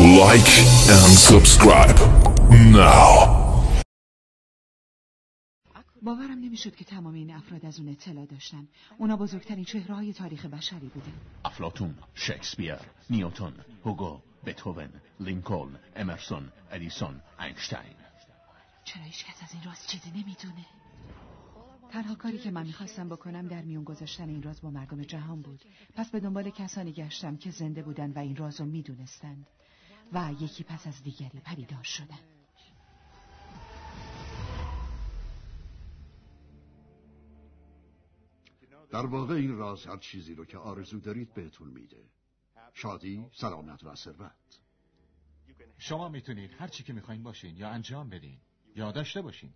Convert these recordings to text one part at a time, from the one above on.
Like and subscribe now. باورم نمیشد که تمام این افراد از اون اطلاع داشتن. اونا بزرگترین چهره‌های تاریخ بشری بودن. افلاطون، شکسپیر، نیوتن، هوگو، بتهوون، لینکلن، امرسون، ادیسون، اینشتین. چرا هیچ کس از این راز چیزی نمیدونه؟ تنها کاری که من میخواستم بکنم در میون گذاشتن این راز با مردم جهان بود. پس به دنبال کسانی گشتم که زنده بودن و این راز رو میدونستند و یکی پس از دیگری پدیدار شدن. در واقع این راز هر چیزی رو که آرزو دارید بهتون میده. شادی، سلامت و ثروت. شما میتونید هر چی که میخواین باشین یا انجام بدین یا داشته باشین.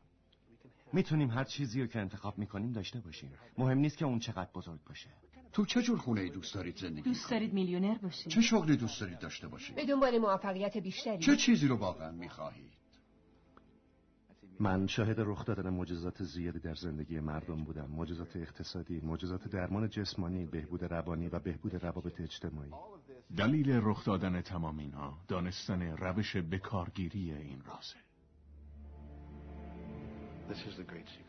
میتونیم هر چیزی رو که انتخاب میکنیم داشته باشیم. مهم نیست که اون چقدر بزرگ باشه. تو چه جور خونه‌ای دوست دارید زندگی دوست دارید میلیونر باشید؟ چه شغلی دوست دارید داشته باشید؟ به دنبال موفقیت بیشتری؟ چه چیزی رو واقعا میخواهید؟ من شاهد رخ دادن معجزات زیادی در زندگی مردم بودم. معجزات اقتصادی، معجزات درمان جسمانی، بهبود روانی و بهبود روابط اجتماعی. دلیل رخ دادن تمام اینها دانستن روش بکارگیری این رازه.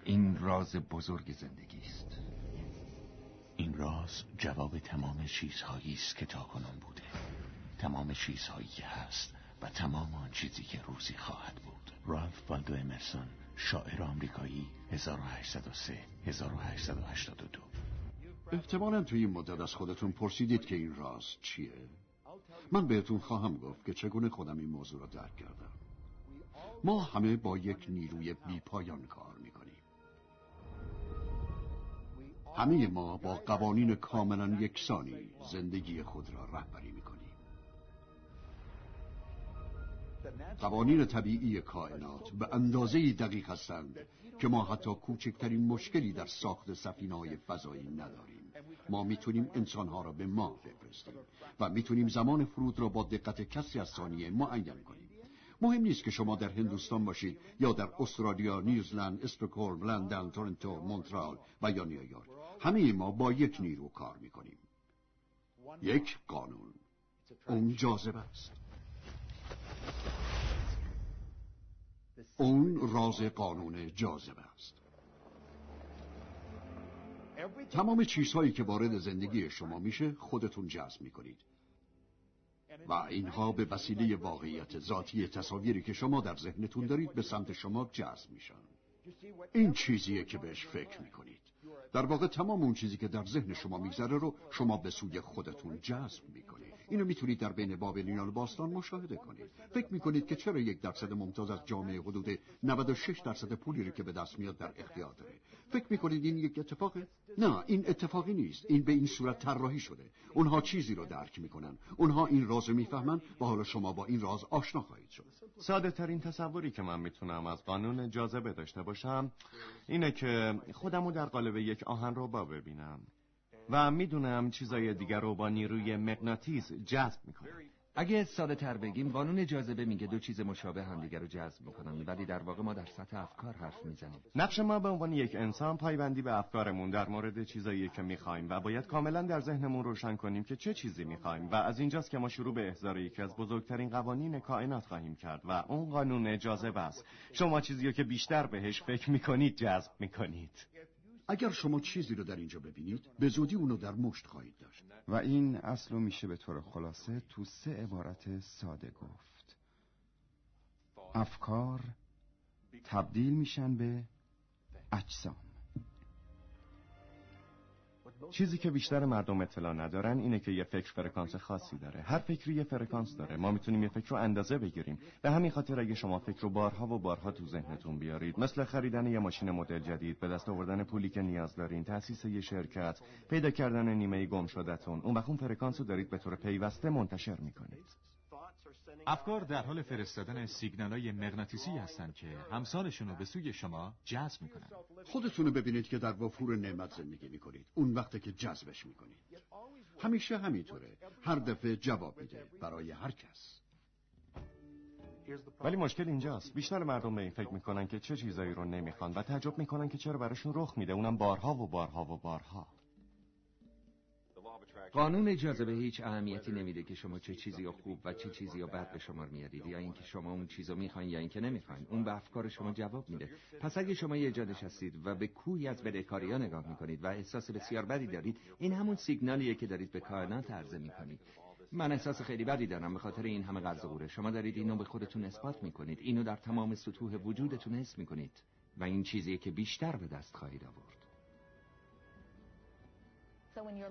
این راز بزرگ زندگی است. این راز جواب تمام چیزهایی است که تاکنون بوده، تمام چیزهایی که هست و تمام آن چیزی که روزی خواهد بود. رالف والدو امرسون، شاعر آمریکایی، 1803 1882. احتمالاً توی این مدت از خودتون پرسیدید که این راز چیه؟ من بهتون خواهم گفت که چگونه خودم این موضوع را درک کردم. ما همه با یک نیروی بی پایان کار میکنیم. همه ما با قوانین کاملا یکسانی زندگی خود را رهبری میکنیم. قوانین طبیعی کائنات به اندازه‌ای دقیق هستند که ما حتی کوچکترین مشکلی در ساخت سفینه‌های فضایی نداریم. ما میتونیم انسانها را به ماه بفرستیم و میتونیم زمان فرود را با دقت کسری از ثانیه معین کنیم. مهم نیست که شما در هندوستان باشید یا در استرالیا، نیوزلند، استکهلم، لندن، تورنتو، مونترال و یا نیویورک. همه ما با یک نیرو کار میکنیم. یک قانون. اون جاذبه است. اون راز قانون جاذبه است. تمام چیزهایی که وارد زندگی شما میشه خودتون جذب میکنید و اینها به وسیله واقعیت ذاتی تصاویری که شما در ذهنتون دارید به سمت شما جذب میشن. این چیزیه که بهش فکر میکنید. در واقع تمام اون چیزی که در ذهن شما میگذره رو شما به سوی خودتون جذب میکنید. اینو میتونید در بین بابلیان باستان مشاهده کنید. فکر میکنید که چرا 1% ممتاز از جامعه حدود 96% پولی رو که به دست میاد در اختیار داره. فکر میکنید این یک اتفاقه؟ نه، این اتفاقی نیست. این به این صورت طراحی شده. اونها چیزی رو درک میکنن. اونها این راز رو میفهمن و حالا شما با این راز آشنا خواهید شد. ساده ترین تصوری که من میتونم از قانون جاذبه داشته باشم اینه که خودمو در قالب یک آهنربا ببینم و میدونم چیزای دیگر رو با نیروی مغناطیس جذب میکنم. اگه ساده تر بگیم قانون جاذبه میگه دو چیز مشابه همدیگر رو جذب میکنن، ولی در واقع ما در سطح افکار حرف میزنیم. نقش ما به عنوان یک انسان پایبندی به افکارمون در مورد چیزایی که میخوایم و باید کاملا در ذهنمون روشن کنیم که چه چیزی میخوایم و از اینجاست که ما شروع به احضار یکی از بزرگترین قوانین کائنات خواهیم کرد و اون قانون جاذبه است. شما چیزی که بیشتر بهش فکر میکنید جذب میکنید. اگر شما چیزی رو در اینجا ببینید به زودی اونو در مشت خواهید داشت. و این اصل رو میشه به طور خلاصه تو 3 عبارت ساده گفت. افکار تبدیل میشن به اجسام. چیزی که بیشتر مردم اطلاع ندارن اینه که یه فکر فرکانس خاصی داره. هر فکری یه فرکانس داره. ما میتونیم یه فکر رو اندازه بگیریم. به همین خاطر اگه شما فکر رو بارها و بارها تو ذهنتون بیارید، مثل خریدن یه ماشین مدل جدید، به دست آوردن پولی که نیاز دارین، تأسیس یه شرکت، پیدا کردن نیمه گم شده‌تون، اون وقت اون فرکانس رو دارید به طور پیوسته منتشر میکنید. افکار در حال فرستادن سیگنال‌های مغناطیسی هستند که همسانشون رو به سوی شما جذب میکنن. خودتونو ببینید که در وفور نعمت زندگی میکنید. اون وقته که جذبش میکنید. همیشه همینطوره. هر دفعه جواب میده برای هر کس. ولی مشکل اینجاست. بیشتر مردم به این فکر میکنن که چه چیزایی رو نمیخوان و تعجب میکنن که چرا براشون رخ میده، اونم بارها و بارها و بارها. قانون جاذبه هیچ اهمیتی نمیده که شما چه چیزی رو خوب و چه چیزی رو بد به شمار میارید، یا اینکه شما اون چیزو میخواین یا اینکه نمیخواین. اون به افکار شما جواب میده. پس اگه شما یه جا نشستید و به کوهی از بدهکاری‌ها نگاه میکنید و احساس بسیار بدی دارید، این همون سیگنالیه که دارید به کائنات عرضه میکنید. من احساس خیلی بدی دارم به خاطر این همه قرض و قوره. شما دارید اینو به خودتون اثبات میکنید، اینو در تمام سطوح وجودتون حس میکنید و این چیزیه که بیشتر به دست خواهید آورد.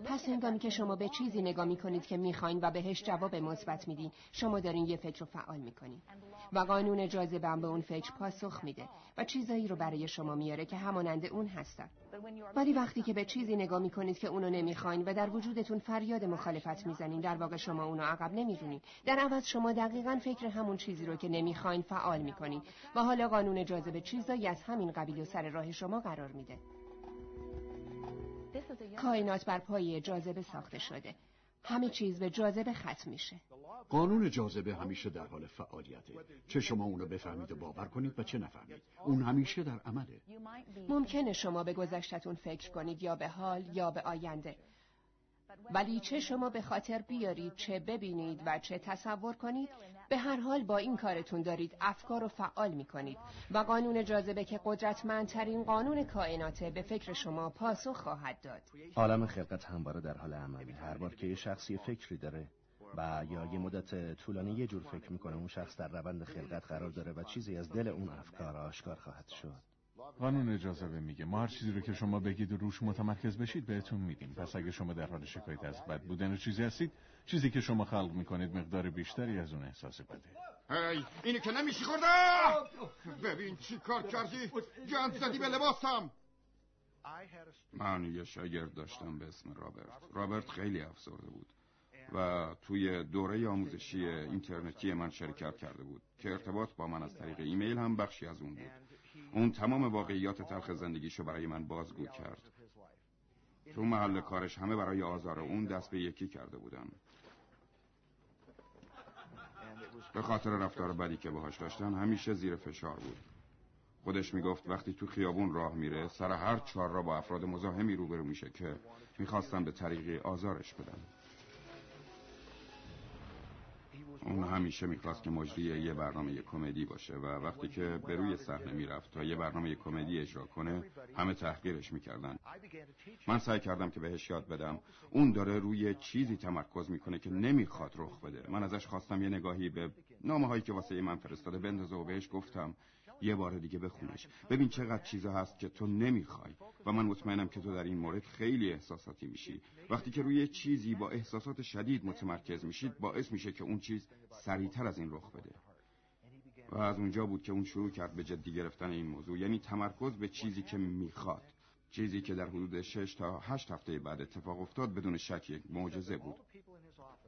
پس هنگامی که شما به چیزی نگاه میکنید که میخواین و بهش جواب مثبت میدین، شما دارین یه فکر رو فعال میکنین و قانون جاذبه هم به اون فکر پاسخ میده و چیزایی رو برای شما میاره که همانند اون هستن. ولی وقتی که به چیزی نگاه میکنید که اونو نمیخواین و در وجودتون فریاد مخالفت میزنین، در واقع شما اونو عقب نمیدونین. در عوض شما دقیقاً فکر همون چیزی رو که نمیخواین فعال میکنین و حالا قانون جاذبه چیزایی از همین قبیل و سر راه شما قرار میده. کائنات بر پایه جاذبه ساخته شده. همه چیز به جاذبه ختم میشه. قانون جاذبه همیشه در حال فعالیته. چه شما اونو بفهمید و باور کنید و چه نفهمید. اون همیشه در عمله. ممکنه شما به گذشته‌تون فکر کنید یا به حال یا به آینده. ولی چه شما به خاطر بیارید، چه ببینید و چه تصور کنید، به هر حال با این کارتون دارید افکار رو فعال میکنید و قانون جاذبه که قدرتمندترین قانون کائناته به فکر شما پاسخ خواهد داد. عالم خلقت همواره در حال عمله. هر بار که یه شخصی فکری داره و یا یه مدت طولانی یه جور فکر میکنه، اون شخص در روند خلقت قرار داره و چیزی از دل اون افکار آشکار خواهد شد. قانون جاذبه میگه ما هر چیزی رو که شما بگید و روش متمرکز بشید بهتون میدیم. پس اگه شما در حال شکایت از بد بودن و چیزی هستید، چیزی که شما خلق میکنید مقدار بیشتری از اون احساس بده. هی اینو که نمیشی خورده. ببین چی کار کردی، گند زدی به لباسم. من یه شاگرد داشتم به اسم رابرت خیلی افسرده بود و توی دوره آموزشی اینترنتی من شرکت کرده بود که ارتباط با من از طریق ایمیل هم بخشی از اون بود. اون تمام واقعیات تلخ زندگیشو برای من بازگو کرد. تو محل کارش همه برای آزار اون دست به یکی کرده بودن. به خاطر رفتار بدی که باهاش داشتن همیشه زیر فشار بود. خودش میگفت وقتی تو خیابون راه میره سر هر چهار را با افراد مزاحمی روبرو میشه که میخواستن به طریقی آزارش بدن. اون همیشه میخواست که مجری یه برنامه کمدی باشه و وقتی که به روی صحنه میرفت تا یه برنامه کمدی اجرا کنه همه تحقیرش میکردن. من سعی کردم که بهش یاد بدم اون داره روی چیزی تمرکز میکنه که نمیخواد رخ بده. من ازش خواستم یه نگاهی به نامه‌هایی که واسه من فرستاده بندازه و بهش گفتم یه بار دیگه بخونش، ببین چقدر چیزا هست که تو نمیخوای و من مطمئنم که تو در این مورد خیلی احساساتی میشی. وقتی که روی چیزی با احساسات شدید متمرکز میشید باعث میشه که اون چیز سریعتر از این رخ بده. و از اونجا بود که اون شروع کرد به جدی گرفتن این موضوع، یعنی تمرکز به چیزی که میخواد. چیزی که در حدود 6 تا 8 هفته بعد اتفاق افتاد بدون شک یک معجزه بود.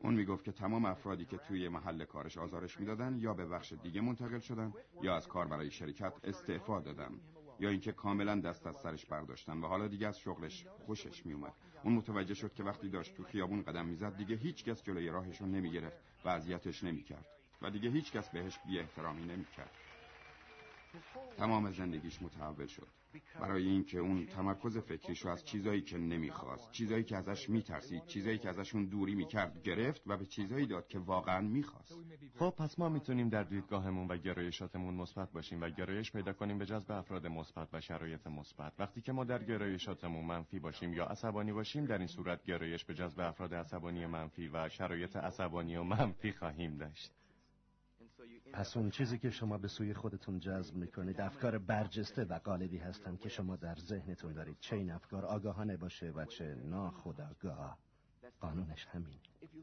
اون میگفت که تمام افرادی که توی محل کارش آزارش میدادن یا به بخش دیگه منتقل شدن یا از کار برای شرکت استعفا دادن یا اینکه کاملا دست از سرش برداشتن و حالا دیگه از شغلش خوشش میومد. اون متوجه شد که وقتی داشت تو خیابون قدم میزد دیگه هیچ کس جلوی راهش رو نمیگرفت و اذیتش نمیکرد و دیگه هیچ کس بهش بی احترامی نمیکرد. تمام زندگیش متحول شد برای اینکه اون تمرکز فکریشو از چیزایی که نمیخواست، چیزایی که ازش میترسید، چیزایی که ازشون دوری میکرد گرفت و به چیزایی داد که واقعا میخواست. خب پس ما میتونیم در دیدگاهمون و گرایشاتمون مثبت باشیم و گرایش پیدا کنیم به جذب افراد مثبت و شرایط مثبت. وقتی که ما در گرایشاتمون منفی باشیم یا عصبانی باشیم، در این صورت گرایش به جذب افراد عصبانی منفی و شرایط عصبانی و منفی خواهیم داشت. پس اون چیزی که شما به سوی خودتون جذب میکنید افکار برجسته و غالبی هستن که شما در ذهنتون دارید، چه این افکار آگاهانه باشه و چه ناخودآگاه. قانونش همین.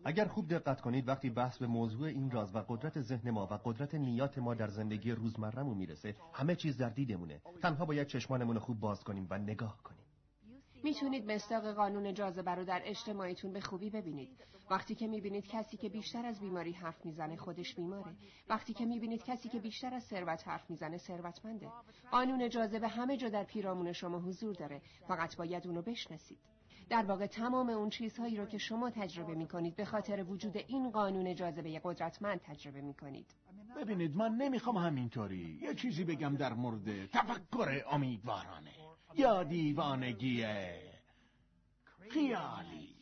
اگر خوب دقت کنید وقتی بحث به موضوع این راز و قدرت ذهن ما و قدرت نیات ما در زندگی روزمره‌مون میرسه، همه چیز در دیدمونه. تنها باید چشمانمون رو خوب باز کنیم و نگاه کنیم. میتونید مصداق قانون جاذبه رو در اجتماعیتون به خوبی ببینید. وقتی که میبینید کسی که بیشتر از بیماری حرف میزنه خودش بیماره. وقتی که میبینید کسی که بیشتر از ثروت حرف میزنه ثروتمنده. قانون جاذبه همه جا در پیرامون شما حضور داره، فقط باید اونو بشناسید. در واقع تمام اون چیزهایی رو که شما تجربه میکنید به خاطر وجود این قانون جاذبه قدرتمند تجربه میکنید. ببینید من نمیخوام همینطوری یه چیزی بگم در مورد تفکر امیدوارانه یا دیوانگی خیالی.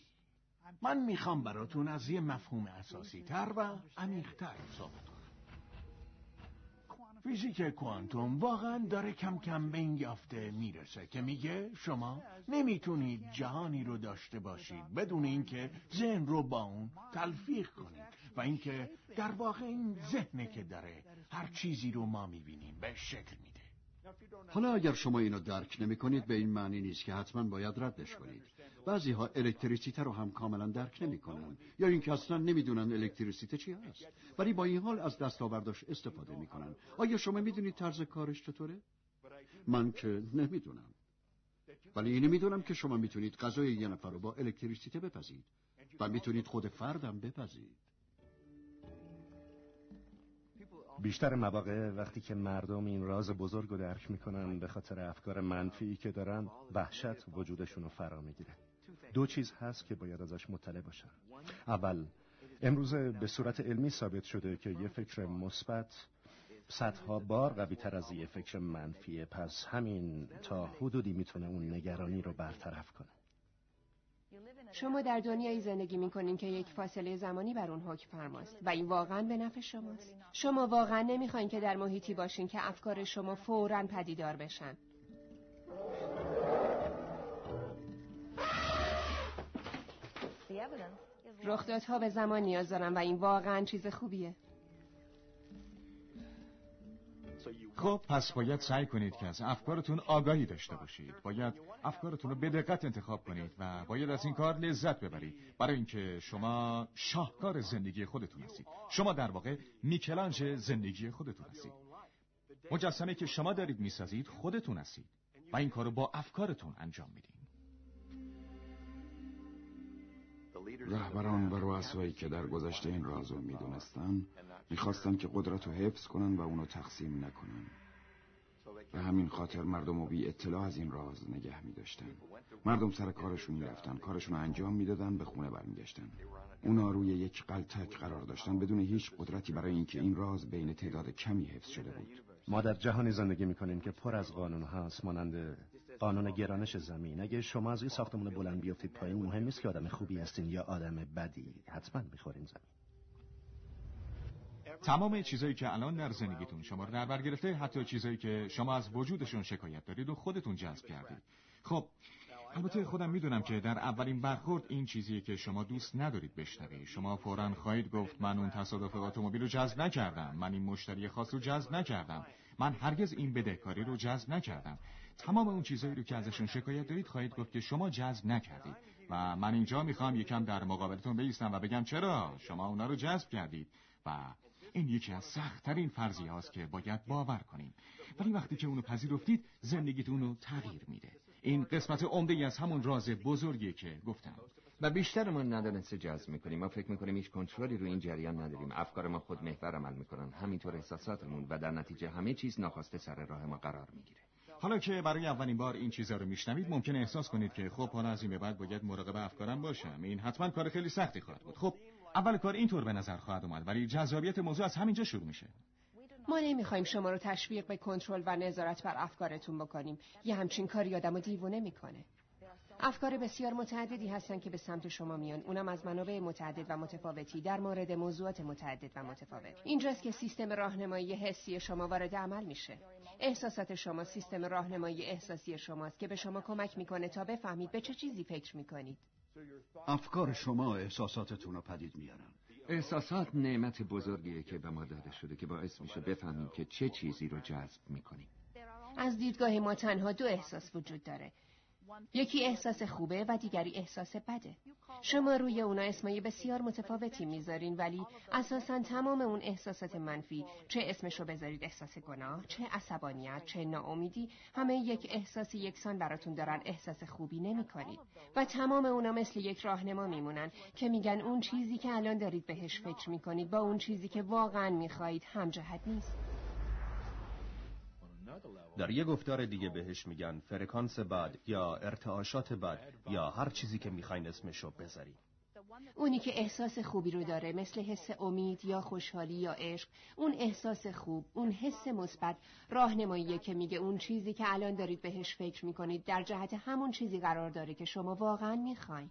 من میخوام براتون از یه مفهوم اساسی تر و عمیق‌تر صحبت کنم. فیزیک کوانتوم واقعا داره کم کم به این یافته میرسه که میگه شما نمیتونید جهانی رو داشته باشید بدون اینکه ذهن رو با اون تلفیق کنید و اینکه در واقع این ذهنه که داره هر چیزی رو ما میبینیم به شکل میده. حالا اگر شما اینو درک نمی کنید به این معنی نیست که حتما باید ردش کنید. بعضی ها الکتریسیته رو هم کاملا درک نمی کنن یا اینکه اصلا نمیدونن الکتریسیته چی هست، ولی با این حال از دستاوردش استفاده میکنن. آیا شما میدونید طرز کارش چطوره؟ من که نمیدونم، ولی اینو میدونم که شما میتونید غذای یه نفر رو با الکتریسیته بپزید و میتونید خود فردم بپزید. بیشتر مواقع وقتی که مردم این راز بزرگ رو درک میکنن به خاطر افکار منفی که دارن، وحشت وجودشون رو فرا میگیره. دو چیز هست که باید ازش مطلع باشن. اول، امروزه به صورت علمی ثابت شده که یه فکر مثبت صدها بار قوی تر از یه فکر منفیه، پس همین تا حدودی میتونه اون نگرانی رو برطرف کنه. شما در دنیایی زندگی میکنین که یک فاصله زمانی بر اون حکم فرماست و این واقعا به نفع شماست. شما واقعا نمیخواین که در محیطی باشین که افکار شما فوراً پدیدار بشن. رخدادها به زمان نیاز دارن و این واقعا چیز خوبیه. خب پس باید سعی کنید که از افکارتون آگاهی داشته باشید. باید افکارتون رو به دقت انتخاب کنید و باید از این کار لذت ببرید، برای اینکه شما شاهکار زندگی خودتون هستید. شما در واقع میکلانژ زندگی خودتون هستید. مجسمه که شما دارید میسازید خودتون هستید و این کارو با افکارتون انجام میدین. رهبران و رؤسایی که در گذشته این راز رو میدونستن میخواستن که قدرت رو حفظ کنن و اونو تقسیم نکنن. به همین خاطر مردم رو بی اطلاع از این راز نگه می‌داشتن. مردم سر کارشون میرفتن، کارشون رو انجام میدادن، به خونه برمیگشتن. اونا روی یک غلطک قرار داشتن بدون هیچ قدرتی برای اینکه این راز بین تعداد کمی حفظ شده بود. ما در جهانی زندگی میکنیم که پر از قانون هست، مانند قانون گرانش زمین. اگه شما از این ساختمان بلند بیافتید پایین، مهم نیست که آدم خوبی هستین یا آدم بدی، حتما میخورین زمین. تمام چیزایی که الان در زندگیتون شما رو در بر گرفته، حتی چیزایی که شما از وجودشون شکایت دارید و خودتون جذب کردید. خب البته خودم میدونم که در اولین برخورد این چیزیه که شما دوست ندارید بشنوید. شما فوراً خواهید گفت من اون تصادف اتومبیل رو جذب نکردم، من این مشتری خاص رو جذب نکردم، من هرگز این بدهکاری رو جذب نکردم. تمام اون چیزایی رو که ازشون شکایت دارید خواهید گفت که شما جذب نکردید و من اینجا میخوام یکم در مقابلتون بایستم و بگم چرا شما اونا رو جذب کردید. و این یکی از سخت‌ترین فرضیه هاست که باید باور کنیم، ولی وقتی که اونو پذیرفتید زندگیتون رو تغییر میده. این قسمت عمده‌ای از همون راز بزرگیه که گفتم. و بیشتر ما ندانسته جذب میکنیم. ما فکر میکنیم هیچ کنترلی رو این جریان نداریم. افکار ما خود محور عمل میکنن، همینطور احساساتمون، و در نتیجه همه چیز ناخواسته سر راه ما قرار میگیره. حالا که برای اولین بار این چیزا رو میشنوید ممکنه احساس کنید که خب حالا از این به بعد باید مراقب افکارم باشم. این حتما کار خیلی سختی خواهد بود. خب اول کار اینطور به نظر خواهد اومد، ولی جذابیت موضوع از همینجا شروع میشه. ما نمیخوایم شما رو تشویق به کنترل و نظارت بر افکارتون بکنیم. یه همچین کاری آدمو دیوونه میکنه. افکار بسیار متعددی هستن که به سمت شما میان، اونم از منابع متعدد و متفاوتی در مورد موضوعات متعدد و متفاوت. اینجاست که سیستم راهنمایی حسی شما وارد عمل میشه. احساسات شما سیستم راهنمایی احساسی شماست که به شما کمک میکنه تا بفهمید به چه چیزی فکر میکنید. افکار شما احساساتتون رو پدید میارن. احساسات نعمت بزرگیه که به ما داده شده که باعث میشه بفهمیم که چه چیزی رو جذب میکنیم. از دیدگاه ما تنها دو احساس وجود داره. یکی احساس خوبه و دیگری احساس بده. شما روی اونا اسمای بسیار متفاوتی میذارین، ولی اساساً تمام اون احساسات منفی، چه اسمشو بذارید احساس گناه، چه عصبانیت، چه ناامیدی، همه یک احساس یکسان براتون دارن. احساس خوبی نمی‌کنید و تمام اونا مثل یک راهنما میمونن که میگن اون چیزی که الان دارید بهش فکر میکنید با اون چیزی که واقعاً میخواید همجهت نیست. در یه گفتار دیگه بهش میگن فرکانس بد یا ارتعاشات بد یا هر چیزی که میخواین اسمشو بذارین. اونی که احساس خوبی رو داره، مثل حس امید یا خوشحالی یا عشق، اون احساس خوب، اون حس مثبت، راهنماییه که میگه اون چیزی که الان دارید بهش فکر میکنید در جهت همون چیزی قرار داره که شما واقعا میخواین.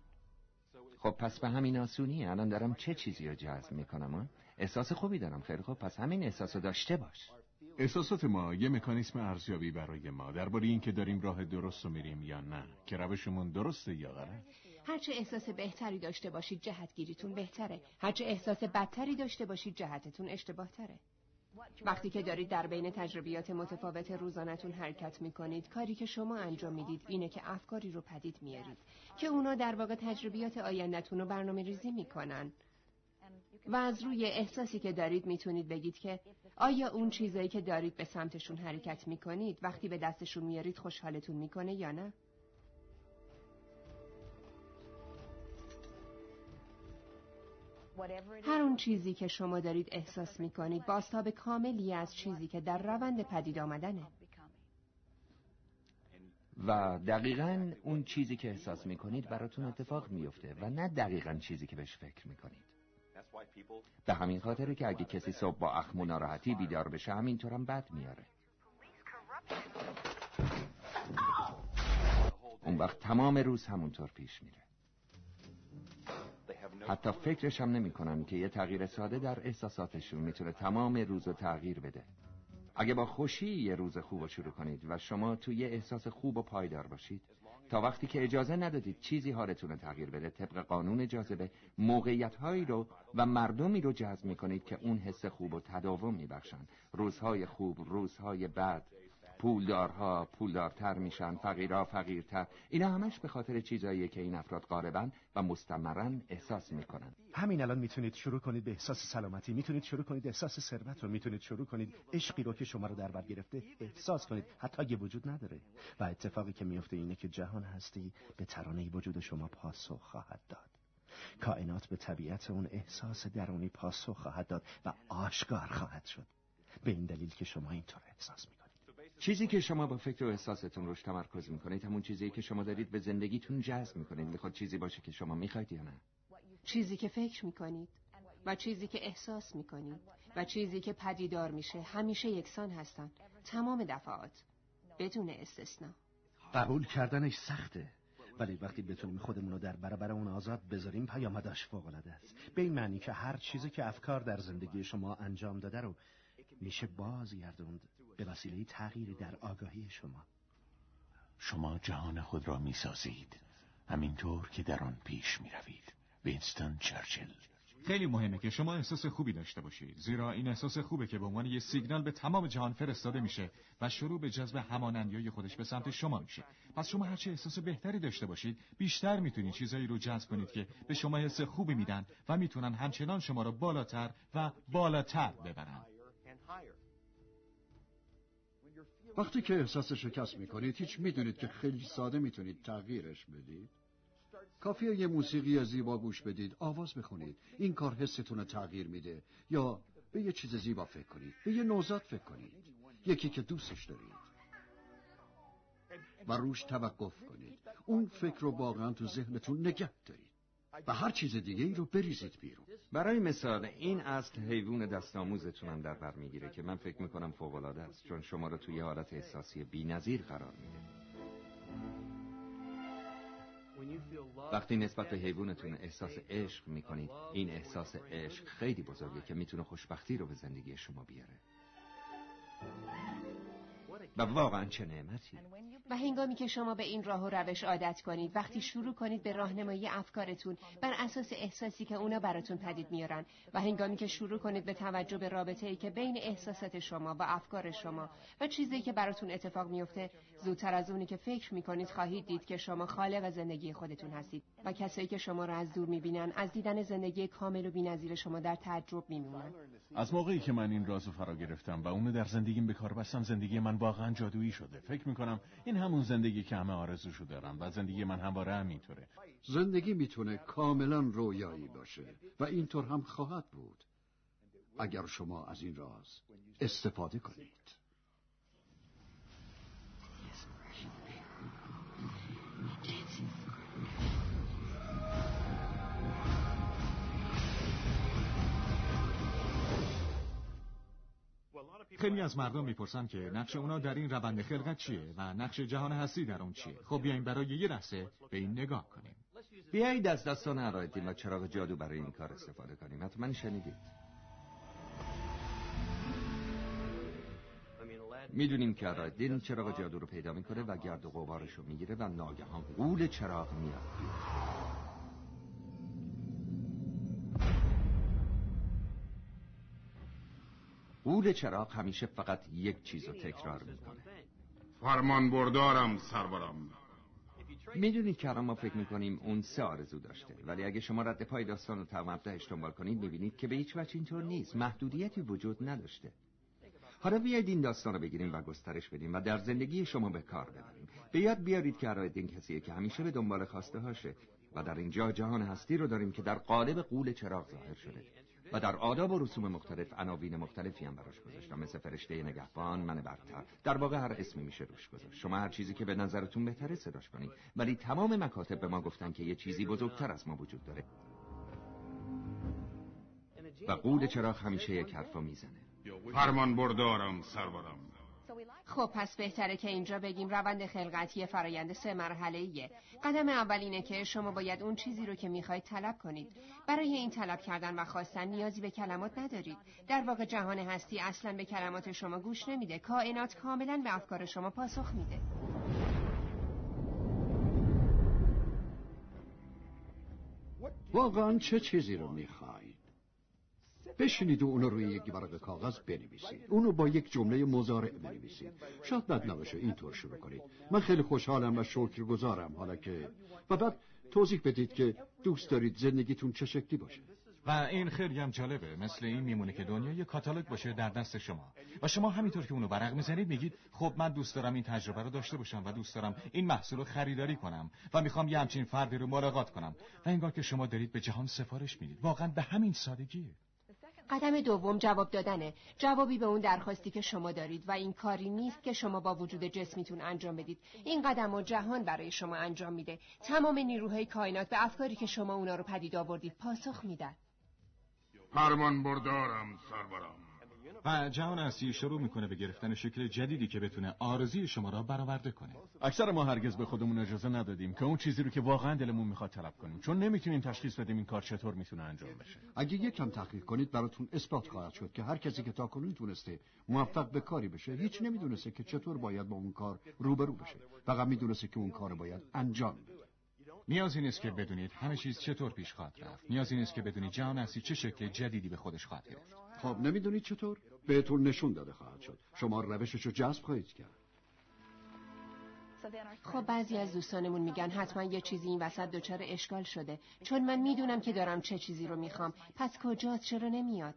خب پس به همین آسونیه. الان دارم چه چیزی رو جذب میکنم؟ احساس خوبی دارم. خیلی خب، پس همین احساس رو داشته باش. احساسات ما یه مکانیسم ارزیابی برای ما درباره این که داریم راه درست رو میریم یا نه، که روشمون درسته یا غلط. هرچه احساس بهتری داشته باشید جهتگیریتون بهتره. هرچه احساس بدتری داشته باشید جهتتون اشتباه تره. وقتی که دارید در بین تجربیات متفاوت روزانه‌تون حرکت میکنید، کاری که شما انجام میدید اینه که افکاری رو پدید میارید که اونا در واقع تجربیات آینده‌تون رو برنامه ریزی میکنن. و از روی احساسی که دارید میتونید بگید که آیا اون چیزایی که دارید به سمتشون حرکت میکنید وقتی به دستشون میارید خوشحالتون میکنه یا نه؟ هر اون چیزی که شما دارید احساس میکنید بازتاب کاملی از چیزی که در روند پدید آمدنه. و دقیقاً اون چیزی که احساس میکنید براتون اتفاق میفته و نه دقیقاً چیزی که بهش فکر میکنید. به همین خاطره که اگه کسی صبح با اخم و ناراحتی بیدار بشه همینطورم بد میاره. اون وقت تمام روز همونطور پیش میره. حتی فکرش هم نمی کنن که یه تغییر ساده در احساساتشون میتونه تمام روز رو تغییر بده. اگه با خوشی یه روز خوب رو شروع کنید و شما توی یه احساس خوب و پایدار باشید، تا وقتی که اجازه ندادید چیزی حالتون رو تغییر بده، طبق قانون جاذبه موقعیت‌هایی رو و مردمی رو جذب می‌کنید که اون حس خوب رو تداوم می‌بخشن. روزهای خوب، روزهای بد، پولدارها پولدارتر میشن، فقیرها فقیرتر. اینا همش به خاطر چیزاییه که این افراد غالباً و مستمراً احساس میکنن. همین الان میتونید شروع کنید به احساس سلامتی، میتونید شروع کنید احساس ثروت رو، میتونید شروع کنید عشقی رو که شما رو در بر گرفته احساس کنید، حتی اگه وجود نداره. و اتفاقی که میفته اینه که جهان هستی به ترانه وجود شما پاسخ خواهد داد. کائنات به طبیعت اون احساس درونی پاسخ خواهد داد و آشکار خواهد شد. به این دلیل که شما اینطور احساس میکنید. چیزی که شما با فکر و احساستون روش تمرکز میکنید همون چیزی که شما دارید به زندگیتون جذب میکنید. میخواد چیزی باشه که شما میخواید یا نه؟ چیزی که فکر میکنید و چیزی که احساس میکنید و چیزی که پدیدار میشه همیشه یکسان هستن، تمام دفعات بدون استثنا. قبول کردنش سخته، ولی وقتی بتونیم خودمون رو در برابر اون آزاد بذاریم پیامدش فوق‌العاده است. به این معنی که هر چیزی که افکار در زندگی شما انجام داده رو میشه بازگردوند به وسیله تغییری در آگاهی شما. شما جهان خود را میسازید همینطور که در آن پیش میروید. وینستون چرچیل. خیلی مهمه که شما احساس خوبی داشته باشید، زیرا این احساس خوبه که به عنوان یه سیگنال به تمام جهان فرستاده میشه و شروع به جذب همانندیای خودش به سمت شما میشه. پس شما هرچی احساس بهتری داشته باشید بیشتر میتونید چیزایی رو جذب کنید که به شما حس خوبی میدن و میتونن همچنان شما رو بالاتر و بالاتر ببرن. وقتی که احساس شکست میکنید هیچ میدونید که خیلی ساده میتونید تغییرش بدید. کافیه یه موسیقی زیبا گوش بدید، آواز بخونید، این کار حستون رو تغییر میده. یا به یه چیز زیبا فکر کنید، به یه نوزاد فکر کنید، یکی که دوستش دارید و روش توقف کنید. اون فکر رو واقعا تو ذهنتون نگه دارید و هر چیز دیگه ای رو بریزید بیرون. برای مثال این اصل حیوان دستاموزتون هم در بر میگیره که من فکر میکنم فوق‌العاده است، چون شما رو توی حالت احساسی بی‌نظیر قرار میده. وقتی نسبت به حیوانتون احساس عشق میکنید، این احساس عشق خیلی بزرگه که میتونه خوشبختی رو به زندگی شما بیاره. و واقعا چه نعمتی. و هنگامی که شما به این راه و روش عادت کنید، وقتی شروع کنید به راهنمایی افکارتون بر اساس احساسی که اونا براتون پدید میارن و هنگامی که شروع کنید به توجه به رابطه‌ای که بین احساسات شما و افکار شما و چیزی که براتون اتفاق میفته، زودتر از اونی که فکر میکنید خواهید دید که شما خالق زندگی خودتون هستید و کسایی که شما رو از دور میبینن از دیدن زندگی کامل و بی‌نظیر شما در تعجب میمونن. از موقعی که من این رازو فرا گرفتم و اونو در زندگیم به کار بستم، زندگی من واقعا جادویی شده. فکر میکنم این همون زندگی که همه آرزوشو دارن و زندگی من همواره همینطوره. زندگی میتونه کاملا رویایی باشه و اینطور هم خواهد بود اگر شما از این راز استفاده کنید. خیلی از مردم میپرسن که نقش اونا در این روند خلقت چیه و نقش جهان هستی در اون چیه. خب بیاییم برای یه لحظه به این نگاه کنیم. بیایید از داستان علایالدین و چراغ جادو برای این کار استفاده کنیم. حتما شنیدید. میدونیم که علایالدین چراغ جادو رو پیدا میکنه و گرد و غبارش رو میگیره و ناگهان غول چراغ میاد. غول چراغ همیشه فقط یک چیز رو تکرار میکنه. فرمان بردارم سرورم. میدونید که ما فکر میکنیم اون 3 آرزو داشته، ولی اگه شما رد پای داستان رو تا مبدأش دنبال کنید میبینید که به هیچ وجه اینطور نیست. محدودیتی وجود نداشته. حالا بیایید این داستان رو بگیریم و گسترش بدیم و در زندگی شما به کار ببریم. به یاد بیارید که علایالدین کسیه که همیشه به دنبال خواسته هاشه و در اینجا جهان هستی رو داریم که در قالب غول چراغ ظاهر شده و در آداب و رسوم مختلف عناوین مختلفی هم براش گذاشتم، مثل فرشته نگهبان، من برتر. در واقع هر اسمی میشه روش گذاشت. شما هر چیزی که به نظرتون بهتره صداش کنید، ولی تمام مکاتب به ما گفتن که یه چیزی بزرگتر از ما وجود داره و غول چراغ همیشه یک حرفو میزنه. فرمان بردارم سرورم. خب پس بهتره که اینجا بگیم روند خلقتی فرایند 3 مرحله‌ایه. قدم اول اینه که شما باید اون چیزی رو که میخواید طلب کنید. برای این طلب کردن و خواستن نیازی به کلمات ندارید. در واقع جهان هستی اصلا به کلمات شما گوش نمیده. کائنات کاملا به افکار شما پاسخ میده. واقعا چه چیزی رو میخواید؟ بشینید و اونو روی یک ورق کاغذ بنویسید. اونو با یک جمله مضارع بنویسید. شاید بد نباشه اینطور شروع کنید: من خیلی خوشحالم و شکرگزارم حالا که... و بعد توضیح بدید که دوست دارید زندگیتون چه شکلی باشه. و این خیلی هم جالبه. مثل این میمونه که دنیا یه کاتالوگ باشه در دست شما و شما همینطور که اونو ورق میزنید میگید خب من دوست دارم این تجربه رو داشته باشم و دوست دارم این محصول رو خریداری کنم و میخوام یه همچین فردی رو ملاقات کنم و انگار که شما دارید به جهان سفارش میدید. واقعا به همین سادگیه. قدم دوم جواب دادنه. جوابی به اون درخواستی که شما دارید و این کاری نیست که شما با وجود جسمیتون انجام بدید. این قدم رو جهان برای شما انجام میده. تمام نیروهای کائنات به افکاری که شما اونا رو پدید آوردید پاسخ میدن. فرمان بردارم سرورم. و جهان هستی شروع میکنه به گرفتن شکل جدیدی که بتونه آرزوی شما را برآورده کنه. اکثر ما هرگز به خودمون اجازه ندادیم که اون چیزی رو که واقعا دلمون میخواد طلب کنیم، چون نمیتونیم تشخیص بدیم این کار چطور میتونه انجام بشه. اگه یکم تحقیق کنید براتون اثبات خواهد شد که هر کسی که تاکنون تونسته موفق به کاری بشه هیچ نمیدونسته که چطور باید با اون کار روبرو بشه. فقط میدونسته که اون کار باید انجام بده. نیازی نیست که بدونید همه چیز چطور پیش خواهد رفت. نیازی نیست که بدونید جهان هستی چه شکل جدیدی به خودش خواهد گرفت. خب نمیدونید چطور؟ بهتون نشون داده خواهد شد. شما روششو جذب خواهید کرد. خب بعضی از دوستانمون میگن حتما یه چیزی این وسط دچار اشکال شده، چون من میدونم که دارم چه چیزی رو میخوام. پس کجاست؟ چرا نمیاد؟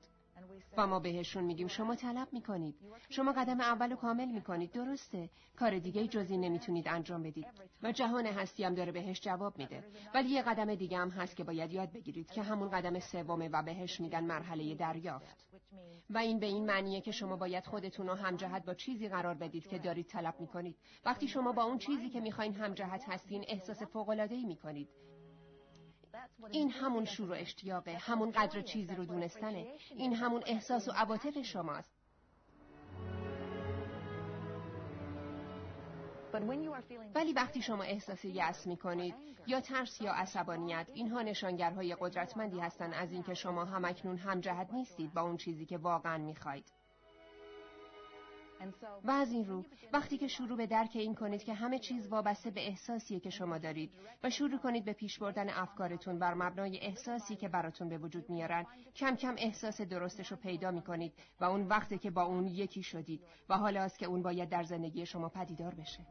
و ما بهشون میگیم شما طلب میکنید. شما قدم اول رو کامل میکنید. درسته. کار دیگه جزی نمیتونید انجام بدید و جهان هستی هم داره بهش جواب میده. ولی یه قدم دیگه هم هست که باید یاد بگیرید که همون قدم سومه و بهش میگن مرحله دریافت. و این به این معنیه که شما باید خودتون رو همجهت با چیزی قرار بدید که دارید طلب میکنید. وقتی شما با اون چیزی که میخواین همجهت هستین احساس فوق‌العاده‌ای میکنید. این همون شور و اشتیاقه، همون قدر چیزی رو دونستنه. این همون احساس و عواطف شماست. ولی وقتی شما احساس یأس میکنید یا ترس یا عصبانیت، اینها نشانگرهای قدرتمندی هستن از اینکه شما همکنون همجهت نیستید با اون چیزی که واقعا میخواید. و از این رو وقتی که شروع به درک این کنید که همه چیز وابسته به احساسیه که شما دارید و شروع کنید به پیش بردن افکارتون بر مبنای احساسی که براتون به وجود میارن، کم کم احساس درستش رو پیدا میکنید و اون وقتی که با اون یکی شدید و حالا است که اون باید در زندگی شما پدیدار بشه.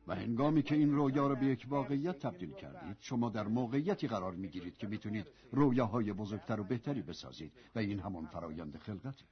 و هنگامی که این رویا رو به یک واقعیت تبدیل کردید، شما در موقعیتی قرار میگیرید که میتونید رویاهای بزرگتر و بهتری بسازید و این همون فرایند خلقته.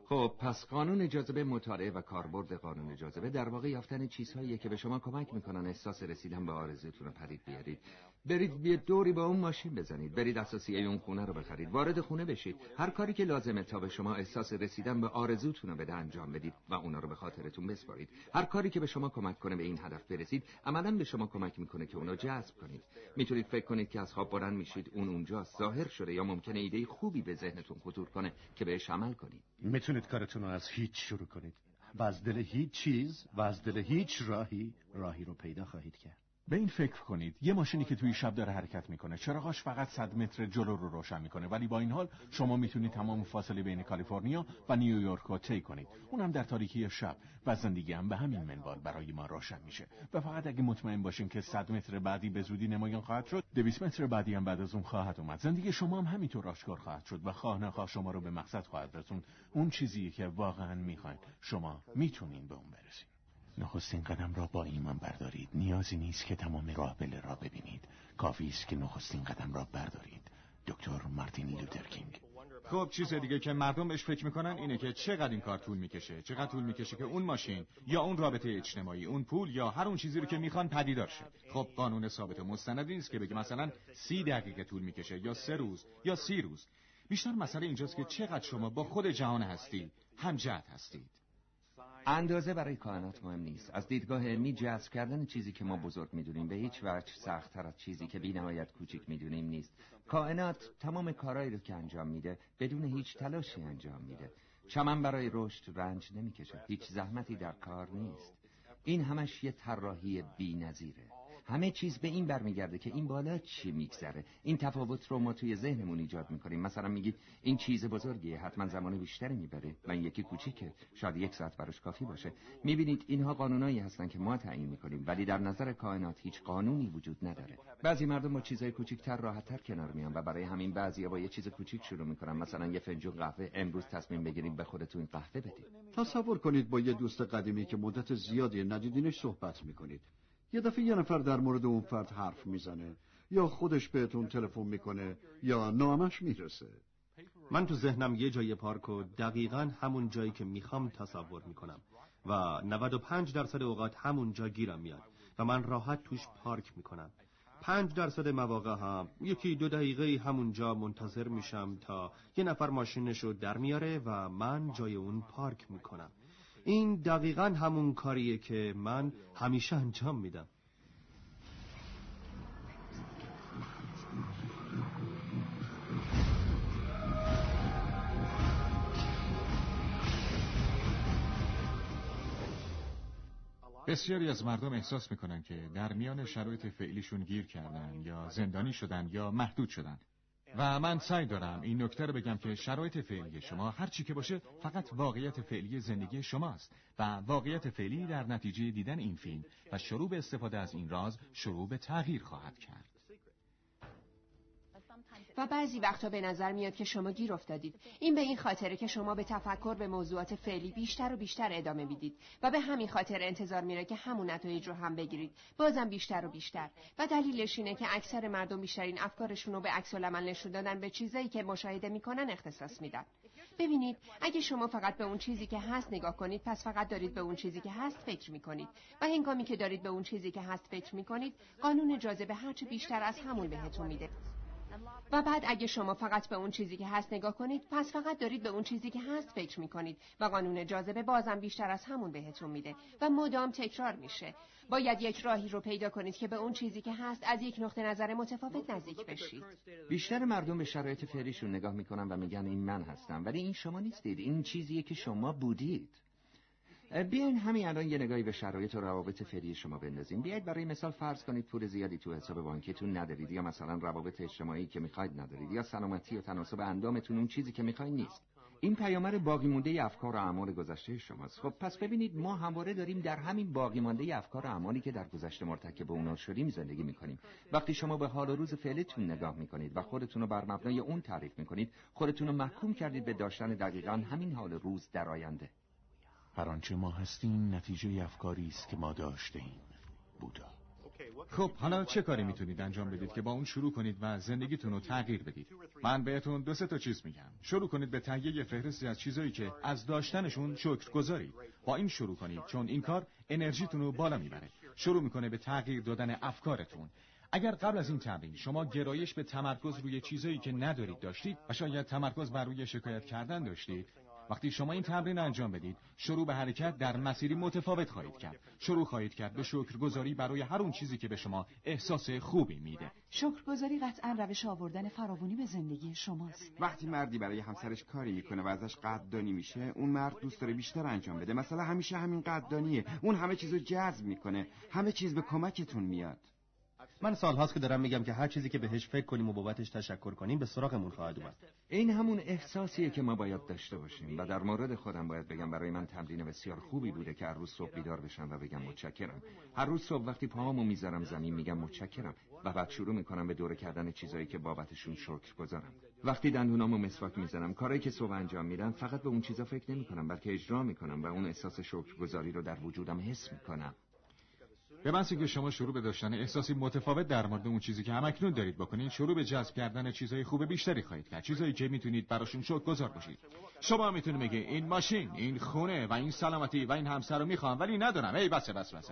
خب پس قانون جاذبه، مطالعه و کاربرد قانون جاذبه در واقع یافتن چیزهاییه که به شما کمک میکنن احساس رسیدن به آرزوتون رو پدید بیارید. برید یه دوری با اون ماشین بزنید، برید اساسیه اون خونه رو بخرید، وارد خونه بشید، هر کاری که لازمه تا به شما احساس رسیدن به آرزوتون رو بده انجام بدید و اونا رو به خاطرتون بسپارید. هر کاری که به شما کمک کنه به این هدف برسید عملاً به شما کمک میکنه که اونو جذب کنید. میتونید فکر کنید که از خواب بلند میشید، اون اونجاست، ظاهر شده، یا ممکنه ایده خوبی به ذهنتون خطور کنه که بهش عمل کنید. میتونید کارتون رو از هیچ شروع کنید و از دل هیچ چیز و از دل هیچ راهی رو پیدا خواهید کرد. به این فکر کنید، یه ماشینی که توی شب داره حرکت میکنه، چراغاش فقط 100 متر جلو رو روشن میکنه، ولی با این حال شما میتونید تمام فاصله بین کالیفرنیا و نیویورک رو طی کنید، اونم در تاریکی شب، و زندگی هم به همین منوال برای ما روشن میشه. و فقط اگه مطمئن باشین که 100 متر بعدی به زودی نمایان خواهد شد، 200 متر بعدی هم بعد از اون خواهد اومد. زندگی شما هم همینطور آشکار خواهد شد و خواه نخواه شما رو به مقصد خواهد رسوند. اون چیزی که واقعا میخواین، شما میتونین به اون برسید. نخستین قدم را با ایمان بردارید. نیازی نیست که تمام راه بله را ببینید، کافی است که نخستین قدم را بردارید. دکتر مارتین لوتر کینگ. خب چیز دیگه که مردم بهش فکر میکنن اینه که چقدر این کار طول میکشه، چقدر طول میکشه که اون ماشین یا اون رابطه اجتماعی، اون پول یا هر اون چیزی رو که میخوان پدیدار شه. خب قانون ثابت و مستندی نیست که بگه مثلا 30 دقیقه طول میکشه یا 3 روز یا 30 روز. بیشتر مسئله اینجاست که چقدر شما با خود جهان هستی همجهت هستید. اندازه برای کائنات مهم نیست. از دیدگاه علمی جذب کردن چیزی که ما بزرگ میدونیم به هیچ وجه سخت‌تر از چیزی که بی‌نهایت کوچیک میدونیم نیست. کائنات تمام کارهایی رو که انجام میده بدون هیچ تلاشی انجام میده. چمن برای رشد رنج نمیکشه، هیچ زحمتی در کار نیست. این همش یه طراحی بی‌نظیره. همه چیز به این برمیگرده که این بالا چی میگذره. این تفاوت رو ما توی ذهنمون ایجاد میکنیم. مثلا میگید این چیز بزرگیه، حتما زمان بیشتری میبره، و این یکی کوچیکه، شاید 1 ساعت براش کافی باشه. میبینید اینها قانونایی هستن که ما تعیین میکنیم، ولی در نظر کائنات هیچ قانونی وجود نداره. بعضی مردم با چیزای کوچیک‌تر راحت‌تر کنار میان و برای همین بعضیا با یه چیز کوچیک شروع میکنن. مثلا یه فنجون قهوه، امروز تصمیم بگیرید به خودتون قهوه بدید. تصور کنید با یه دوست قدیمی که مدت زیادی ندیدینش صحبت میکنید. یه دفعه یه نفر در مورد اون فرد حرف میزنه، یا خودش بهتون تلفن میکنه یا نامش میرسه. من تو ذهنم یه جای پارک و دقیقاً همون جایی که میخوام تصور میکنم و 95% اوقات همون جا گیرم میاد و من راحت توش پارک میکنم. 5% مواقع هم 1-2 دقیقه همونجا منتظر میشم تا یه نفر ماشینشو در میاره و من جای اون پارک میکنم. این دقیقاً همون کاریه که من همیشه انجام میدم. بسیاری از مردم احساس میکنن که در میان شرایط فعلیشون گیر کردن یا زندانی شدن یا محدود شدن. و من سعی دارم این نکته رو بگم که شرایط فعلی شما هر چی که باشه فقط واقعیت فعلی زندگی شماست و واقعیت فعلی در نتیجه دیدن این فیلم و شروع به استفاده از این راز شروع به تغییر خواهد کرد. و بعضی وقتا به نظر میاد که شما گیر افتادید. این به این خاطره که شما به تفکر به موضوعات فعلی بیشتر و بیشتر ادامه میدید و به همین خاطر انتظار میره که همون نتایج رو هم بگیرید، بازم بیشتر و بیشتر. و دلیلش اینه که اکثر مردم بیشترین افکارشون رو به عکس العمل نشون دادن به چیزایی که مشاهده میکنن اختصاص میدن. ببینید، اگه شما فقط به اون چیزی که هست نگاه کنید، پس فقط دارید به اون چیزی که هست فکر میکنید. و هنگامی که دارید به اون چیزی که هست فکر میکنید، قانون جاذبه هرچه بیشتر از همون بهتون میده. و بعد اگه شما فقط به اون چیزی که هست نگاه کنید، پس فقط دارید به اون چیزی که هست فکر میکنید و قانون جاذبه بازم بیشتر از همون بهتون میده و مدام تکرار میشه. باید یک راهی رو پیدا کنید که به اون چیزی که هست از یک نقطه نظر متفاوت نزدیک بشید. بیشتر مردم به شرایط فعلیشون نگاه میکنن و میگن این من هستم، ولی این شما نیستید. این چیزیه که شما بودید. بیاین همین الان یه نگاهی به شرایط و روابط فعلی شما بندازیم. بیاید برای مثال فرض کنید پول زیادی تو حساب بانکیتون ندارید، یا مثلا روابط اجتماعی که میخواید ندارید، یا سلامتی و تناسب اندامتون اون چیزی که میخواید نیست. این پیامر باقی مونده افکار و اعمال گذشته شماست. خب پس ببینید، ما همواره داریم در همین باقی مانده افکار و اعمالی که در گذشته مرتکب اونها شدیم زندگی میکنیم. وقتی شما به حال و روز فعلیتون نگاه میکنید و خودتون رو بر مبنای اون تعریف میکنید، خودتون رو محکوم کردید به داشتن دقیقاً همین حال روز در آینده. هر آنچه ما هستیم نتیجه افکاری است که ما داشتیم. بودا. خب حالا چه کاری میتونید انجام بدید که با اون شروع کنید و زندگیتون رو تغییر بدید؟ من بهتون 2-3 تا چیز میگم. شروع کنید به تهیه فهرستی از چیزایی که از داشتنشون شکرگزارید. با این شروع کنید، چون این کار انرژیتون رو بالا میبره. شروع میکنه به تغییر دادن افکارتون. اگر قبل از این تمرین شما گرایش به تمرکز روی چیزایی که ندارید داشتید و شاید تمرکز بر روی شکایت کردن داشتید، وقتی شما این تمرین انجام بدید، شروع به حرکت در مسیری متفاوت خواهید کرد. شروع خواهید کرد به شکرگزاری برای هر اون چیزی که به شما احساس خوبی میده. شکرگزاری قطعاً روش آوردن فراوانی به زندگی شماست. وقتی مردی برای همسرش کاری میکنه و ازش قدردانی میشه، اون مرد دوست داره بیشتر انجام بده. مثلا همیشه همین قدردانیه. اون همه چیزو جذب میکنه. همه چیز به کمکتون میاد. من سالهاست که دارم میگم که هر چیزی که بهش فکر کنیم و بابتش تشکر کنیم به سراغمون خواهد اومد. این همون احساسیه که ما باید داشته باشیم. و در مورد خودم باید بگم برای من تمرین بسیار خوبی بوده که هر روز صبح بیدار بشم و بگم متشکرم. هر روز صبح وقتی پاهامو میذارم زمین میگم متشکرم و بعد شروع میکنم به دور کردن چیزایی که بابتشون شکرگزارم. وقتی دندونامو مسواک میزنم، کاری که صبح انجام میدم، فقط به اون چیزا فکر نمیکنم بلکه اجرا میکنم و اون احساس شکرگزاری رو در وجودم حس میکنم. به محض اینکه شما شروع به داشتن احساسی متفاوت در مورد اون چیزی که همکنون دارید بکنید، شروع به جذب کردن چیزهای خوب بیشتری خواهید کرد، چیزایی که میتونید براشون شکرگزار باشید. شما میتونید بگید این ماشین، این خونه و این سلامتی و این همسر رو میخوام ولی ندارم. ای بس.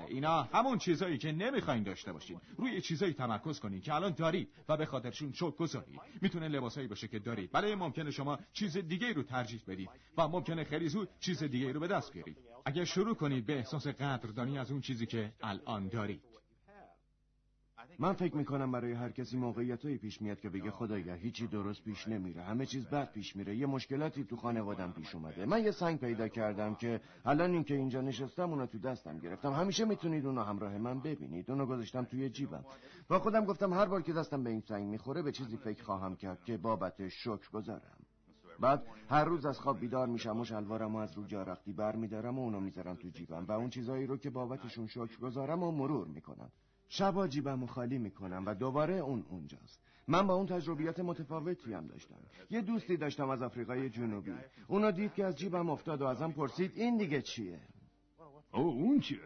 اینا همون چیزایی که نمیخواین داشته باشید. روی چیزایی تمرکز کنید که الان دارید و به خاطرشون شکرگزارید. میتونه لباسایی باشه که دارید، ولی ممکنه شما چیز دیگه رو ترجیح بدید و ممکنه خیلی زود چیز دیگه رو به دست بیارید. اگر شروع کنید به احساس قدردانی از اون چیزی که الان دارید. من فکر میکنم برای هر کسی موقعیتایی پیش میاد که بگه خدایا هیچی درست پیش نمیره، همه چیز بد پیش میره، یه مشکلاتی تو خانوادم پیش اومده. من یه سنگ پیدا کردم که الان این که اینجا نشستم اونو تو دستم گرفتم. همیشه میتونید اونو همراه من ببینید. اونو گذاشتم توی جیبم. با خودم گفتم هر بار که دستم به این سنگ میخوره به چیزی فکر خواهم کرد که بابتش شکرگزارم. بعد هر روز از خواب بیدار میشم و شلوارمو از رو جا رختی برمیدارم و اونو میذارم تو جیبم و اون چیزایی رو که بابتشون شکرگزارم و مرور میکنم. شبا جیبمو خالی میکنم و دوباره اونجاست. من با اون تجربیات متفاوتی هم داشتم. یه دوستی داشتم از آفریقای جنوبی. اونو دید که از جیبم افتاد و ازم پرسید این دیگه چیه؟ اون چیه؟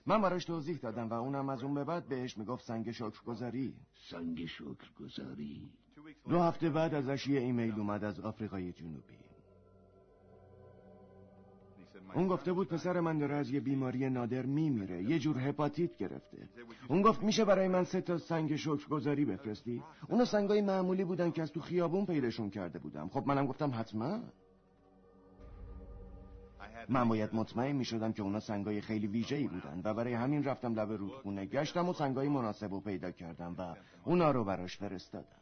من براش توضیح دادم و اونم از اون به بعد بهش میگفت سنگ شکرگزاری. سنگ شکرگزاری. 2 هفته بعد ازش یه ایمیل اومد از آفریقای جنوبی. اون گفته بود پسر من داره از یه بیماری نادر میمیره، یه جور هپاتیت گرفته. اون گفت میشه برای من 3 تا سنگ شکرگزاری بفرستی؟ اونا سنگای معمولی بودن که از تو خیابون پیداشون کرده بودم. خب منم گفتم حتما. من باید مطمئن میشدم که اونا سنگای خیلی ویژه‌ای بودن و برای همین رفتم لب رودخونه، گشتم و سنگای مناسب رو پیدا کردم و اونا رو براش فرستادم.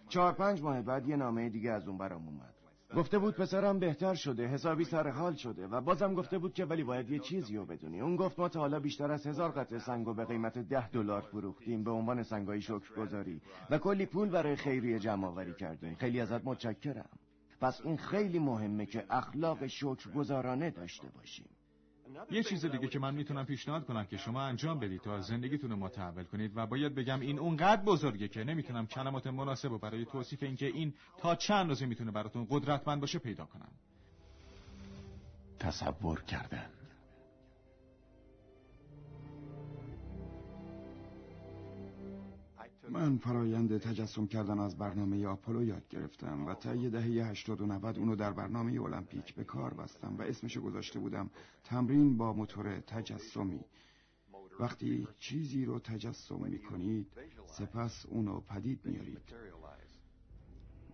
4-5 ماه بعد یه نامه دیگه از اون برام اومد. گفته بود پسرم بهتر شده، حسابی سر حال شده و بازم گفته بود که ولی باید یه چیزی رو بدونی. اون گفت ما تا حالا بیشتر از 1000 قطعه سنگو به قیمت $10 فروختیم به عنوان سنگای شکرگزاری و کلی پول برای خیریه جمع آوری کردیم. خیلی ازت متشکرم. پس این خیلی مهمه که اخلاق شکرگزارانه داشته باشیم. یه چیز دیگه که من میتونم پیشنهاد کنم که شما انجام بدید تا زندگیتون رو متحول کنید و باید بگم این اونقدر بزرگه که نمیتونم کلمات مناسب رو برای توصیف اینکه این تا چند اندازه میتونه براتون قدرتمند باشه پیدا کنم. تصور کردن. من فرایند تجسم کردن از برنامه آپولو یاد گرفتم و طی دهه 80 و 90 اونو در برنامه المپیک به کار بستم و اسمشو گذاشته بودم تمرین با موتور تجسمی. وقتی چیزی رو تجسم میکنید سپس اونو پدید میارید.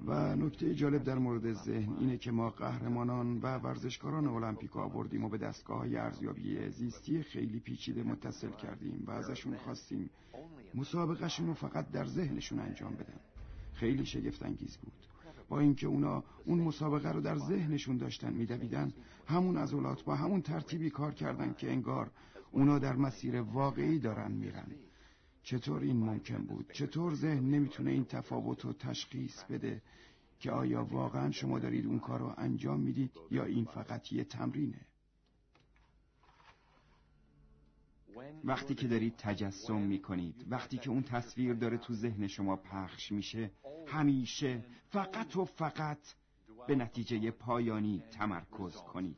و نکته جالب در مورد ذهن اینه که ما قهرمانان و ورزشکاران المپیک آوردیم و به دستگاه‌های ارزیابی زیستی خیلی پیچیده متصل کردیم و ازشون خواستیم مسابقهشون رو فقط در ذهنشون انجام بدن. خیلی شگفت انگیز بود. با اینکه اونا اون مسابقه رو در ذهنشون داشتن میدویدن، همون عضلات با همون ترتیبی کار کردن که انگار اونا در مسیر واقعی دارن میرن. چطور این ممکن بود؟ چطور ذهن نمیتونه این تفاوت رو تشخیص بده که آیا واقعا شما دارید اون کار رو انجام میدید یا این فقط یه تمرینه؟ وقتی که دارید تجسم میکنید، وقتی که اون تصویر داره تو ذهن شما پخش میشه، همیشه فقط و فقط به نتیجه پایانی تمرکز کنید.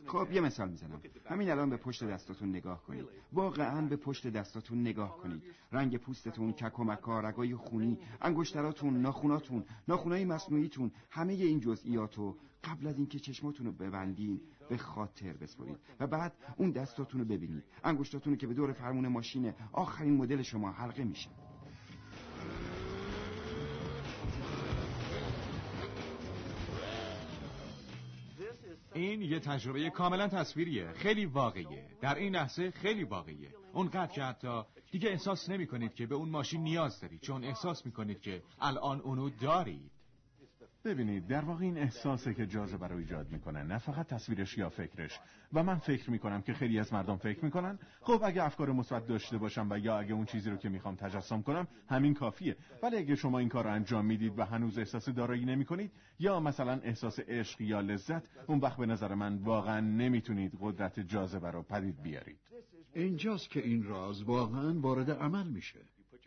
خب یه مثال میزنم. همین الان به پشت دستاتون نگاه کنید. واقعا به پشت دستاتون نگاه کنید. رنگ پوستتون، کک و مکا، رگای خونی، انگشتراتون، ناخوناتون، ناخونای مصنوعیتون، همه این جزئیاتو قبل از اینکه چشماتون رو ببندین به خاطر بسپرید و بعد اون دستاتون رو ببینید. انگشتاتون که به دور فرمون ماشین آخرین مدل شما حلقه میشه. این یه تجربه کاملا تصویریه، خیلی واقعیه. در این لحظه خیلی واقعیه، اونقدر که حتی دیگه احساس نمی کنید که به اون ماشین نیاز دارید، چون احساس می کنید که الان اونو دارید. ببینید، در واقع این احساسه که جاذبه رو ایجاد میکنه، نه فقط تصویرش یا فکرش. و من فکر میکنم که خیلی از مردم فکر میکنن خب اگه افکار مثبت داشته باشم و یا اگه اون چیزی رو که میخوام تجسم کنم همین کافیه. ولی اگه شما این کار رو انجام میدید و هنوز احساس دارایی نمیکنید یا مثلا احساس عشق یا لذت، اون وقت به نظر من واقعا نمیتونید قدرت جاذبه رو پدید بیارید. اینجاست که این راز واقعا وارد عمل میشه.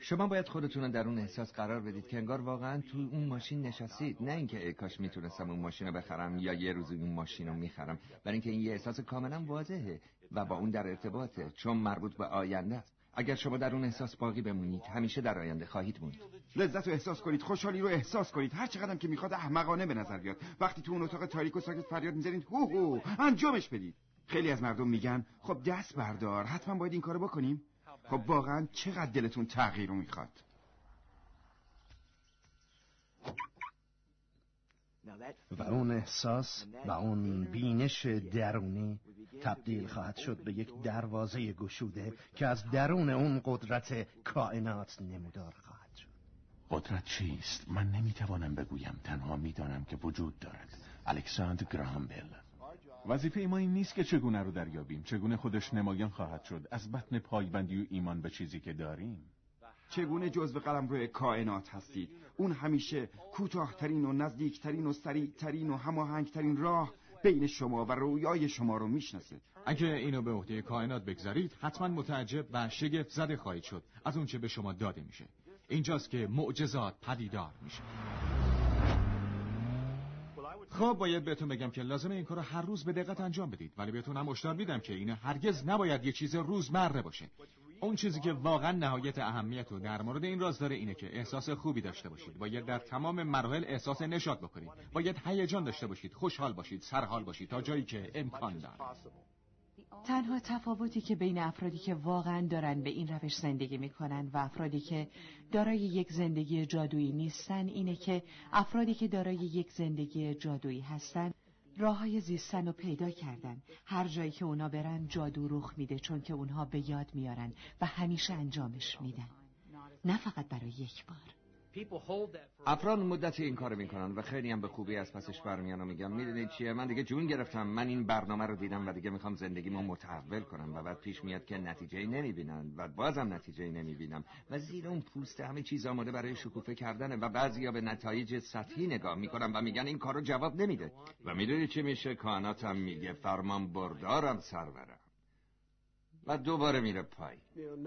شما باید خودتون رو در اون احساس قرار بدید که انگار واقعا تو اون ماشین نشستید، نه اینکه ای کاش میتونستم اون ماشین رو بخرم یا یه روز اون ماشین رو میخرم، برای اینکه این یه احساس کاملا واضحه و با اون در ارتباطه، چون مربوط به آینده است. اگر شما در اون احساس باقی بمونید، همیشه در آینده خواهید موند. لذت رو احساس کنید، خوشحالی رو احساس کنید، هر چقدرم که میخواد احمقانه به نظر بیاد. وقتی تو اون اتاق تاریک و ساکت فریاد میزنید هو انجامش بدید. خیلی از مردم میگن خب دست بردار، حتما باید این کارو بکنیم. خب واقعا چقدر دلتون تغییر رو میخواد؟ و اون احساس و اون بینش درونی تبدیل خواهد شد به یک دروازه گشوده که از درون اون قدرت کائنات نمودار خواهد شد. قدرت چیست؟ من نمیتوانم بگویم، تنها میدانم که وجود دارد. الکساندر گراهام بل. وظیفه ما این نیست که چگونه رو دریابیم، چگونه خودش نمایان خواهد شد از بطن پایبندی و ایمان به چیزی که داریم. چگونه جزو قلمرو کائنات هستید. اون همیشه کوتاه‌ترین و نزدیکترین و سریعترین و هماهنگترین راه بین شما و رویای شما رو میشناسه. اگه اینو به عهده کائنات بگذارید، حتما متعجب و شگفت زده خواهید شد از اون چه به شما داده میشه. اینجاست که معجزات پدیدار میشه. خب باید بهتون بگم که لازمه این کارو هر روز به دقت انجام بدید، ولی بهتون هم هشدار میدم که این هرگز نباید یه چیز روزمره باشه. اون چیزی که واقعا نهایت اهمیت رو در مورد این راز داره اینه که احساس خوبی داشته باشید. باید در تمام مراحل احساس نشاط بکنید. باید هیجان داشته باشید، خوشحال باشید، سرحال باشید تا جایی که امکان داره. تنها تفاوتی که بین افرادی که واقعا دارن به این روش زندگی میکنن و افرادی که دارای یک زندگی جادویی نیستن اینه که افرادی که دارای یک زندگی جادویی هستن راههای زیستن رو پیدا کردن. هر جایی که اونا برن جادو رخ میده، چون که اونها به یاد میارن و همیشه انجامش میدن، نه فقط برای یک بار. افراد مدت این کارو میکنن و خیلی هم به خوبی از پسش برمیان و میگن میدونید چیه، من دیگه جون گرفتم، من این برنامه رو دیدم و دیگه میخوام زندگیمو متحول کنم و بعد پیش میاد که نتیجه‌ای نمیبینن و بازم نتیجه‌ای نمیبینم و زیر اون پوست همه چیز آماده برای شکوفه کردنه و بعضیا به نتایج سطحی نگاه میکنن و میگن این کارو جواب نمیده و میدونید چی میشه؟ کائناتم میگه فرمان بردارم سرورم و دوباره میره پای.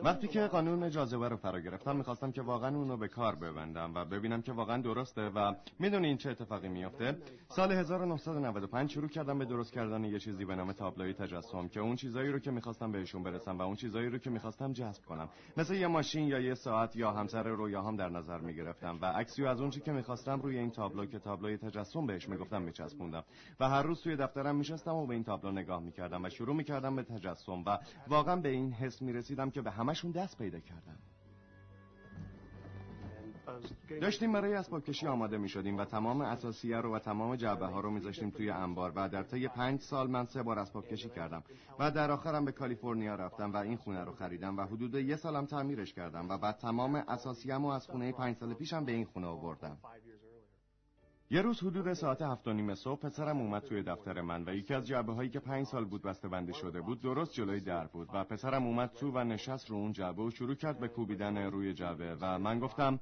وقتی که قانون جاذبه رو فرا گرفتم میخواستم که واقعا اونو به کار ببندم و ببینم که واقعا درسته و میدونین چه اتفاقی میفته. سال 1995 شروع کردم به درست کردن یه چیزی به نام تابلوی تجسم که اون چیزایی رو که میخواستم بهشون برسم و اون چیزایی رو که میخواستم جذب کنم، مثل یه ماشین یا یه ساعت یا همسر رویاهام در نظر میگرفتم و عکسی از اون چیزی که میخواستم روی این تابلو که تابلوی تجسم بهش میگفتم میچسبوندم و هر روز توی دفترم میشستم و به این تابلو نگاه میکردم و شروع میکردم به تجسم و واقعا به این حس میرسیدم که به همشون دست پیدا کردم. داشتیم برای اسباب کشی آماده می شدیم و تمام اساسیه رو و تمام جعبه ها رو می ذاشتیم توی انبار و در طی 5 سال من 3 بار اسباب کشی کردم و در آخرم به کالیفرنیا رفتم و این خونه رو خریدم و حدود 1 سالم تعمیرش کردم و بعد تمام اساسیه‌مو از خونه 5 سال پیشم به این خونه آوردم. یه روز حدود ساعت 7:30 صبح پسرم اومد توی دفتر من و یکی از جعبه هایی که 5 سال بود بسته‌بندی شده بود درست جلوی در بود و پسرم اومد تو و نشست رو اون جعبه و شروع کرد به کوبیدن روی جعبه و من گفتم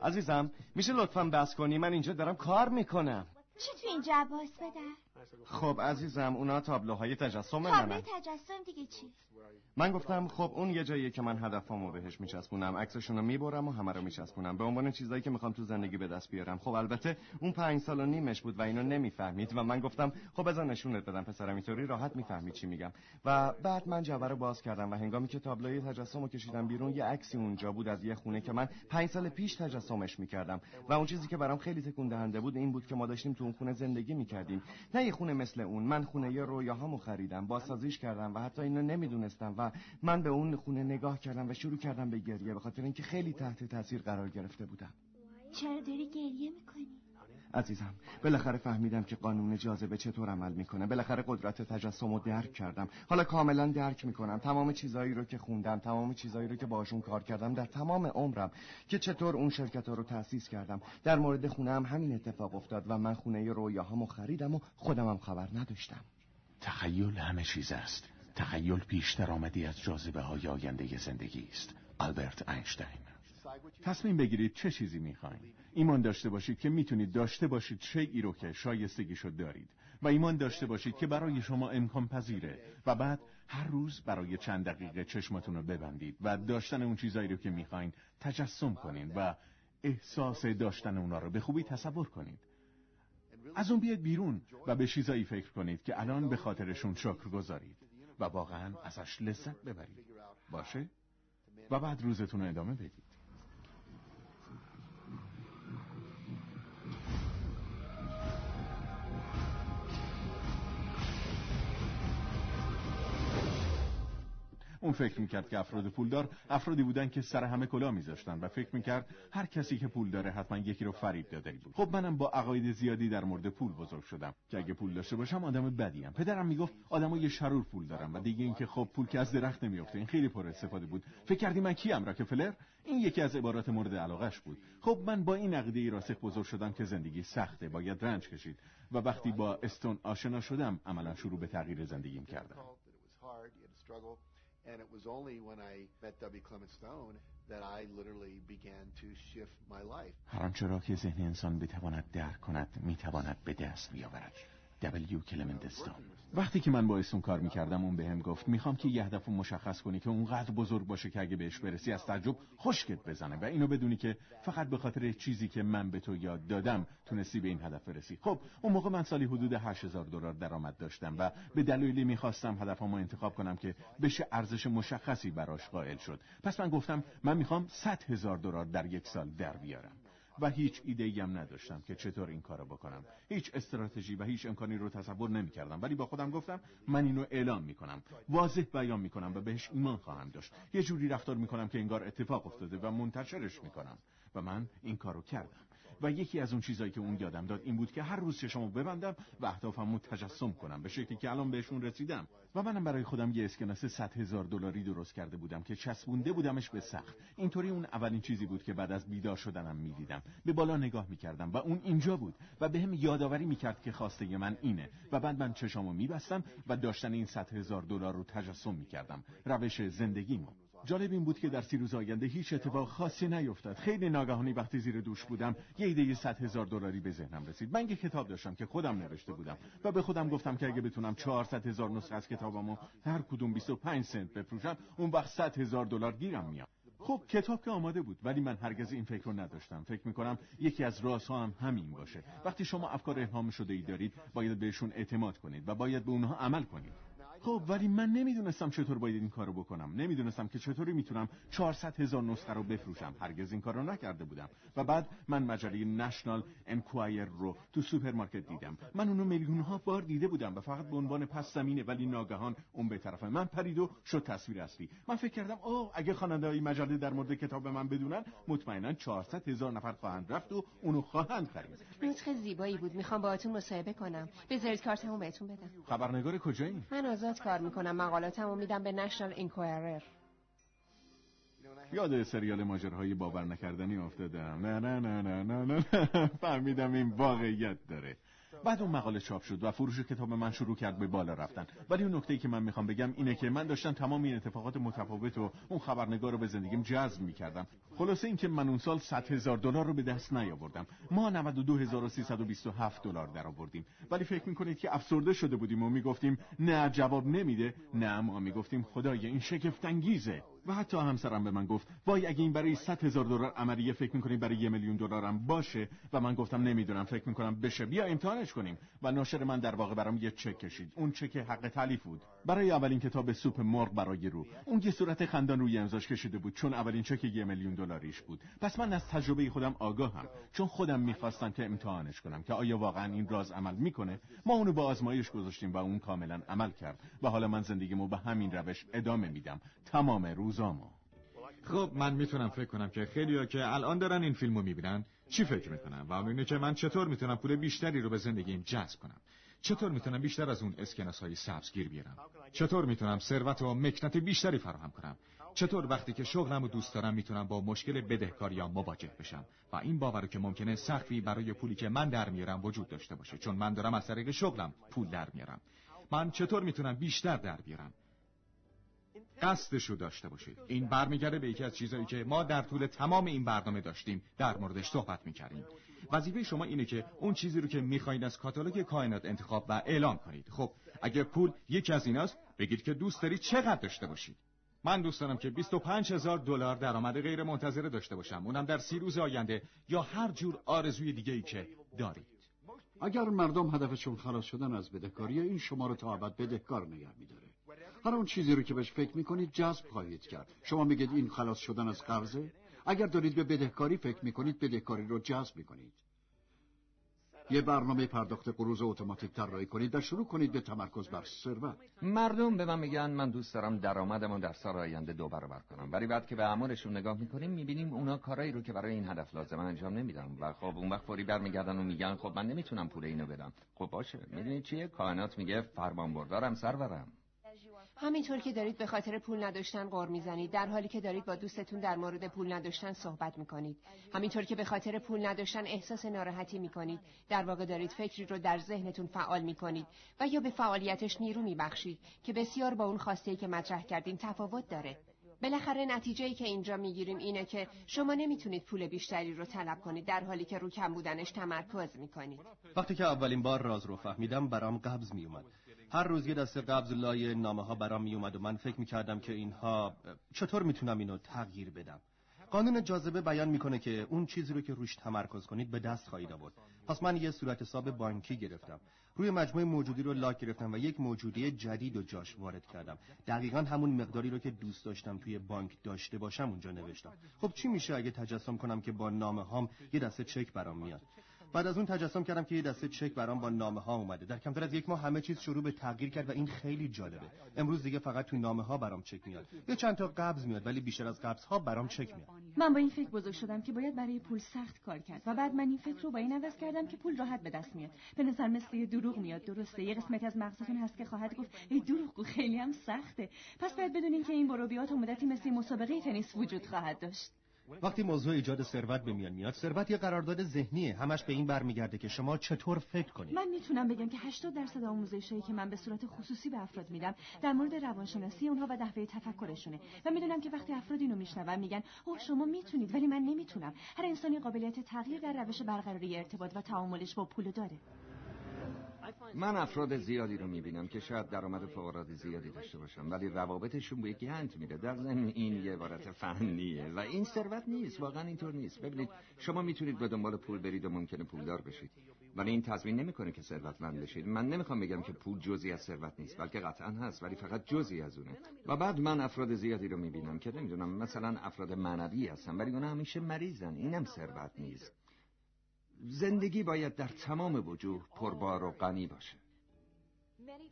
عزیزم میشه لطفاً بس کنی، من اینجا دارم کار میکنم. چی تو این جعبه است پدر؟ خب عزیزم اونا تابلوهای تجسم منن. تابلوی تجسم دیگه چی؟ من گفتم خب اون یه جاییه که من هدفامو بهش میچسبونم، عکسشونو میبرم و همه رو میچسبونم به عنوان چیزایی که میخوام تو زندگی به دست بیارم. خب البته اون 5 سال و نیمش بود و اینو نمیفهمید و من گفتم خب بذار نشونت بدم پسرم، اینطوری راحت میفهمی چی میگم. و بعد من جعبه رو باز کردم و هنگامی که تابلوی تجسمو کشیدم بیرون یه عکسی اونجا بود از یه خونه که من 5 سال پیش تجسمش میکردم و اون چیزی که برام خیلی تکون دهنده بود این بود که ما داشتیم تو اون خونه زندگی میکردیم. نه یه خونه مثل اون، من خونه رویاهامو خریدم، بازسازیش کردم و حتی اینو نمیدونستم و من به اون خونه نگاه کردم و شروع کردم به گریه به خاطر اینکه خیلی تحت تاثیر قرار گرفته بودم. چرا داری گریه میکنی؟ عزیزم بالاخره فهمیدم که قانون جاذبه چطور عمل میکنه. بالاخره قدرت تجسم رو درک کردم. حالا کاملا درک میکنم تمام چیزایی رو که خوندم، تمام چیزایی رو که باشون کار کردم در تمام عمرم، که چطور اون شرکت‌ها رو تأسیس کردم. در مورد خونه‌ام همین اتفاق افتاد و من خونه رویاهامو خریدم و خودمم خبر نداشتم. تخیل همه چیز است. تخیل پیشتر آمدی از جاذبه های آینده زندگی است. آلبرت اینشتین. تصمیم بگیرید چه چیزی میخواین. ایمان داشته باشید که میتونید داشته باشید شیئی رو که شایستگیشو دارید و ایمان داشته باشید که برای شما امکان پذیره و بعد هر روز برای چند دقیقه چشماتون رو ببندید و داشتن اون چیزایی رو که میخواین تجسم کنید و احساس داشتن اونا رو به خوبی تصور کنید. از اون بیاید بیرون و به چیزایی فکر کنید که الان به خاطرشون شکر گذارید و واقعا ازش لذت ببرید. باشه؟ و بعد روزتون رو ادامه بدید. اون فکر میکرد که افراد پولدار افرادی بودن که سر همه کلاه میذاشتن و فکر میکرد هر کسی که پول داره حتما یکی رو فریب داده بود. خب منم با عقاید زیادی در مورد پول بزرگ شدم که اگه پول داشته باشم آدم بدیم. پدرم میگفت آدمای شرور پول دارن و دیگه اینکه خب پول که از درخت نمیافته. این خیلی پر استفاده بود. فکر کردی من کیم؟ راکفلر؟ این یکی از عبارات مورد علاقهش بود. خب من با این عقیده راسخ بزرگ شدم که زندگی سخته، باید رنج کشید و وقتی با استون آشنا شدم عملا شروع به تغییر زندگیم کردم. And it was only when I met W. Clement Stone that I literally began to shift my life. هر آنچه را که ذهن انسان بتواند درک کند میتواند به دست بیاورد. W. کلمنت استون. وقتی که من با استون کار میکردم اون بهم گفت میخوام که یه هدف مشخص کنی که اونقدر بزرگ باشه که اگه بهش برسی از تعجب خشکت بزنه و اینو بدونی که فقط به خاطر چیزی که من به تو یاد دادم تونستی به این هدف برسی. خب اون موقع من سالی حدود $8,000 درآمد داشتم و به دلایلی میخواستم هدفمو انتخاب کنم که بشه ارزش مشخصی براش قائل شد. پس من گفتم من میخوام $100,000 در یک سال در بیارم. و هیچ ایده‌ای هم نداشتم که چطور این کارو بکنم. هیچ استراتژی و هیچ امکانی رو تصور نمی‌کردم، ولی با خودم گفتم من اینو اعلام می‌کنم، واضح بیان می‌کنم و بهش ایمان خواهم داشت. یه جوری رفتار می‌کنم که انگار اتفاق افتاده و منتشرش می‌کنم و من این کارو کردم. و یکی از اون چیزایی که اون یادم داد این بود که هر روز چشمو ببندم و اهدافمو تجسم کنم به شکلی که الان بهشون رسیدم. و منم برای خودم یه اسکناس $100,000 درست کرده بودم که چسبونده بودمش به سقف. اینطوری اون اولین چیزی بود که بعد از بیدار شدنم می‌دیدم. به بالا نگاه می‌کردم و اون اینجا بود و بهم یادآوری می‌کرد که خواسته من اینه و بعد من چشامو می‌بستم و داشتن این $100,000 رو تجسم می‌کردم. روش زندگیمو. جالب این بود که در 30 روز آینده هیچ اتفاق خاصی نیفتاد. خیلی ناگهانی وقتی زیر دوش بودم یه ایده $100,000 به ذهنم رسید. من یه کتاب داشتم که خودم نوشته بودم و به خودم گفتم که اگه بتونم 400,000 نسخه از کتابمو هر کدوم 25 سنت بفروشم اون وقت $100,000 گیرم میاد. خب کتاب که آماده بود ولی من هرگز این فکر رو نداشتم. فکر میکنم یکی از رازها هم همین باشه. وقتی شما افکار الهام شده ای دارید باید بهشون اعتماد کنید و باید به اونها عمل کنید. خب ولی من نمیدونستم چطور باید این کارو بکنم. نمیدونستم که چطوری میتونم 400,000 نسخه رو بفروشم. هرگز این کارو نکرده بودم. و بعد من مجله نشنال انکوایر رو تو سوپرمارکت دیدم. من اونو میلیون‌ها بار دیده بودم و فقط به عنوان پس زمینه، ولی ناگهان اون به طرف من پرید و شد تصویر اصلی. من فکر کردم اگه خواننده‌های مجله در مورد کتاب من بدونن مطمئنا 400,000 نفر خواهند رفت و اونو خواهند خرید. نسخه زیبایی بود. میخوام باهاتون مصاحبه کنم. بذارید کارتمو بهتون بدم. خبرنگار کجایی؟ من آزاد کار میکنم. مقالاتمو میدم به نشنال انکوایرر. یاد سریال ماجراهای باور نکردنی افتادم. نه فهمیدم این واقعیت داره. بعد اون مقاله چاپ شد و فروش کتاب من شروع کرد به بالا رفتن. ولی اون نکته‌ای که من میخوام بگم اینه که من داشتم تمام این اتفاقات متفاوت و اون خبرنگار رو به زندگیم جذب میکردم. خلاصه این که من اون سال $100,000 رو به دست نیاوردم. ما $92,327 درآوردیم. ولی فکر میکنید که افسرده شده بودیم و میگفتیم نه جواب نمیده؟ نه، ما میگفتیم خدایا این شگفت انگیزه. و حتی همسرم به من گفت وای اگه این برای $100,000 عملیه فکر میکنی برای $1,000,000 هم باشه؟ و من گفتم نمیدونم، فکر میکنم بشه، بیا امتحانش کنیم. و ناشر من در واقع برام یه چک کشید. اون چک حق تلیف بود برای اولین کتاب سوپ مرغ برای رو. اون یه صورت خندان روی امضاش کشیده بود چون اولین چک $1,000,000 بود. پس من از تجربه خودم آگاهم، چون خودم میخواستم که امتحانش کنم که آیا واقعا این راز عمل میکنه. ما اونو با آزمایش گذاشتیم و اون کاملا عمل کرد و حالا من زندگیمو به همین روش ادامه میدم تمام روزامو. خب من میتونم فکر کنم که خیلی‌ها که الان دارن این فیلمو میبینن چی فکر میکنن و اون اینه که من چطور میتونم پول بیشتری رو به زندگیم جذب کنم. چطور میتونم بیشتر از اون اسکناس‌های سبز گیر بیارم؟ چطور میتونم ثروت و مکنت بیشتری فراهم کنم؟ چطور وقتی که شغلم رو دوست دارم میتونم با مشکل بدهکاریام مواجه بشم و این باور که ممکنه سقفی برای پولی که من در میارم وجود داشته باشه چون من دارم از طریق شغلم پول در میارم. من چطور میتونم بیشتر در بیارم؟ قصدشو داشته باشید. این برمیگرده به یکی از چیزایی که ما در طول تمام این برنامه داشتیم در موردش صحبت میکردیم. وظیفه شما اینه که اون چیزی رو که میخواید از کاتالوگ کائنات انتخاب و اعلام کنید. خب اگه پول یکی از ایناست، بگید که دوست دارید چقدر داشته باشید. من دوست دارم که $25,000 درآمد غیر منتظره داشته باشم، اونم در 30 روز آینده یا هر جور آرزوی دیگه‌ای که دارید. اگر مردم هدفشون خلاص شدن از بدهکاری، این شما رو تا ابد بدهکار نگه می‌داره. هر اون چیزی رو که بهش فکر میکنید جذب خواهید کرد. شما میگید این خلاص شدن از قرضه؟ اگر دارید به بدهکاری فکر میکنید بدهکاری رو جذب میکنید. یه برنامه پرداخت قروض اتوماتیک طراحی کنید و شروع کنید به تمرکز بر ثروت. مردم به من میگن من دوست دارم درآمدمو در سال آینده 2 برابر کنم، ولی بعد که به اعمالشون نگاه میکنیم میبینیم اونا کارایی رو که برای این هدف لازمه انجام نمیدن و خب اون وقت فوری برمیگردن و میگن خب من نمیتونم پول اینو بدم. خب باشه، میدونید چیه؟ کائنات میگه فرمانبردارم سرورم. همینطور که دارید به خاطر پول نداشتن غر میزنید، در حالی که دارید با دوستتون در مورد پول نداشتن صحبت میکنید. همینطور که به خاطر پول نداشتن احساس ناراحتی میکنید، در واقع دارید فکری رو در ذهنتون فعال میکنید و یا به فعالیتش نیرو میبخشید که بسیار با اون خواسته‌ای که مطرح کردین تفاوت داره. بالاخره نتیجه‌ای که اینجا میگیریم اینه که شما نمیتونید پول بیشتری رو طلب کنید در حالی که رو کم بودنش تمرکز میکنید. وقتی که اولین بار راز رو فهمیدم برام قبض میومد. هر روز یه دسته قبض لای نامه‌ها برام میومد و من فکر میکردم که اینها چطور میتونم اینو تغییر بدم. قانون جاذبه بیان میکنه که اون چیزی رو که روش تمرکز کنید به دست خواهید آورد. پس من یه صورت حساب بانکی گرفتم. روی مجموعه موجودی رو لاک گرفتم و یک موجودی جدید رو جاش وارد کردم. دقیقاً همون مقداری رو که دوست داشتم توی بانک داشته باشم اونجا نوشتم. خب چی میشه اگه تجسم کنم که با نامه‌هام یه دسته چک برام میاد؟ بعد از اون تجسم کردم که یه دسته چک برام با نامه‌ها اومده. در کمتر از 1 ماه همه چیز شروع به تغییر کرد و این خیلی جالبه. امروز دیگه فقط توی نامه‌ها برام چک میاد. یه چند تا قبض میاد ولی بیشتر از قبض‌ها برام چک میاد. من با این فکر بزرگ شدم که باید برای پول سخت کار کرد و بعد من این فکر رو با این عوض کردم که پول راحت به دست میاد. به نظر مثل یه دروغ میاد. درسته، یه قسمتی از مغزتون هست که خواهد گفت ای دروغگو خیلی هم سخته. پس باید بدونین که این بروبیات و مدتی مثل مسابقه تنیس وجود خواهد داشت. وقتی موضوع ایجاد ثروت به میان میاد، ثروت یه قرارداد ذهنیه. همش به این برمیگرده که شما چطور فکر کنید. من میتونم بگم که 80% آموزشایی که من به صورت خصوصی به افراد میدم در مورد روانشناسی اونها و نحوه تفکرشونه و میدونم که وقتی افراد اینو میشنون میگن اوه شما میتونید ولی من نمیتونم. هر انسانی قابلیت تغییر در روش برقراری ارتباط و تعاملش با پول داره. من افراد زیادی رو میبینم که شاید درآمد فوق‌العاده زیادی داشته باشن ولی روابطشون به یکی گند میره. در ضمن این یه عبارت فنیه و این ثروت نیست. واقعا اینطور نیست. ببینید شما میتونید به دنبال پول برید و ممکنه پولدار بشید ولی این تضمین نمیکنه که ثروتمند بشید. من نمیخوام بگم که پول جزئی از ثروت نیست، بلکه قطعا هست ولی فقط جزئی از اونه. و بعد من افراد زیادی رو میبینم که نمیدونم مثلا افراد معنوی هستن ولی اونا همیشه مریضن. اینم ثروت نیست. زندگی باید در تمام وجوه پربار و غنی باشه.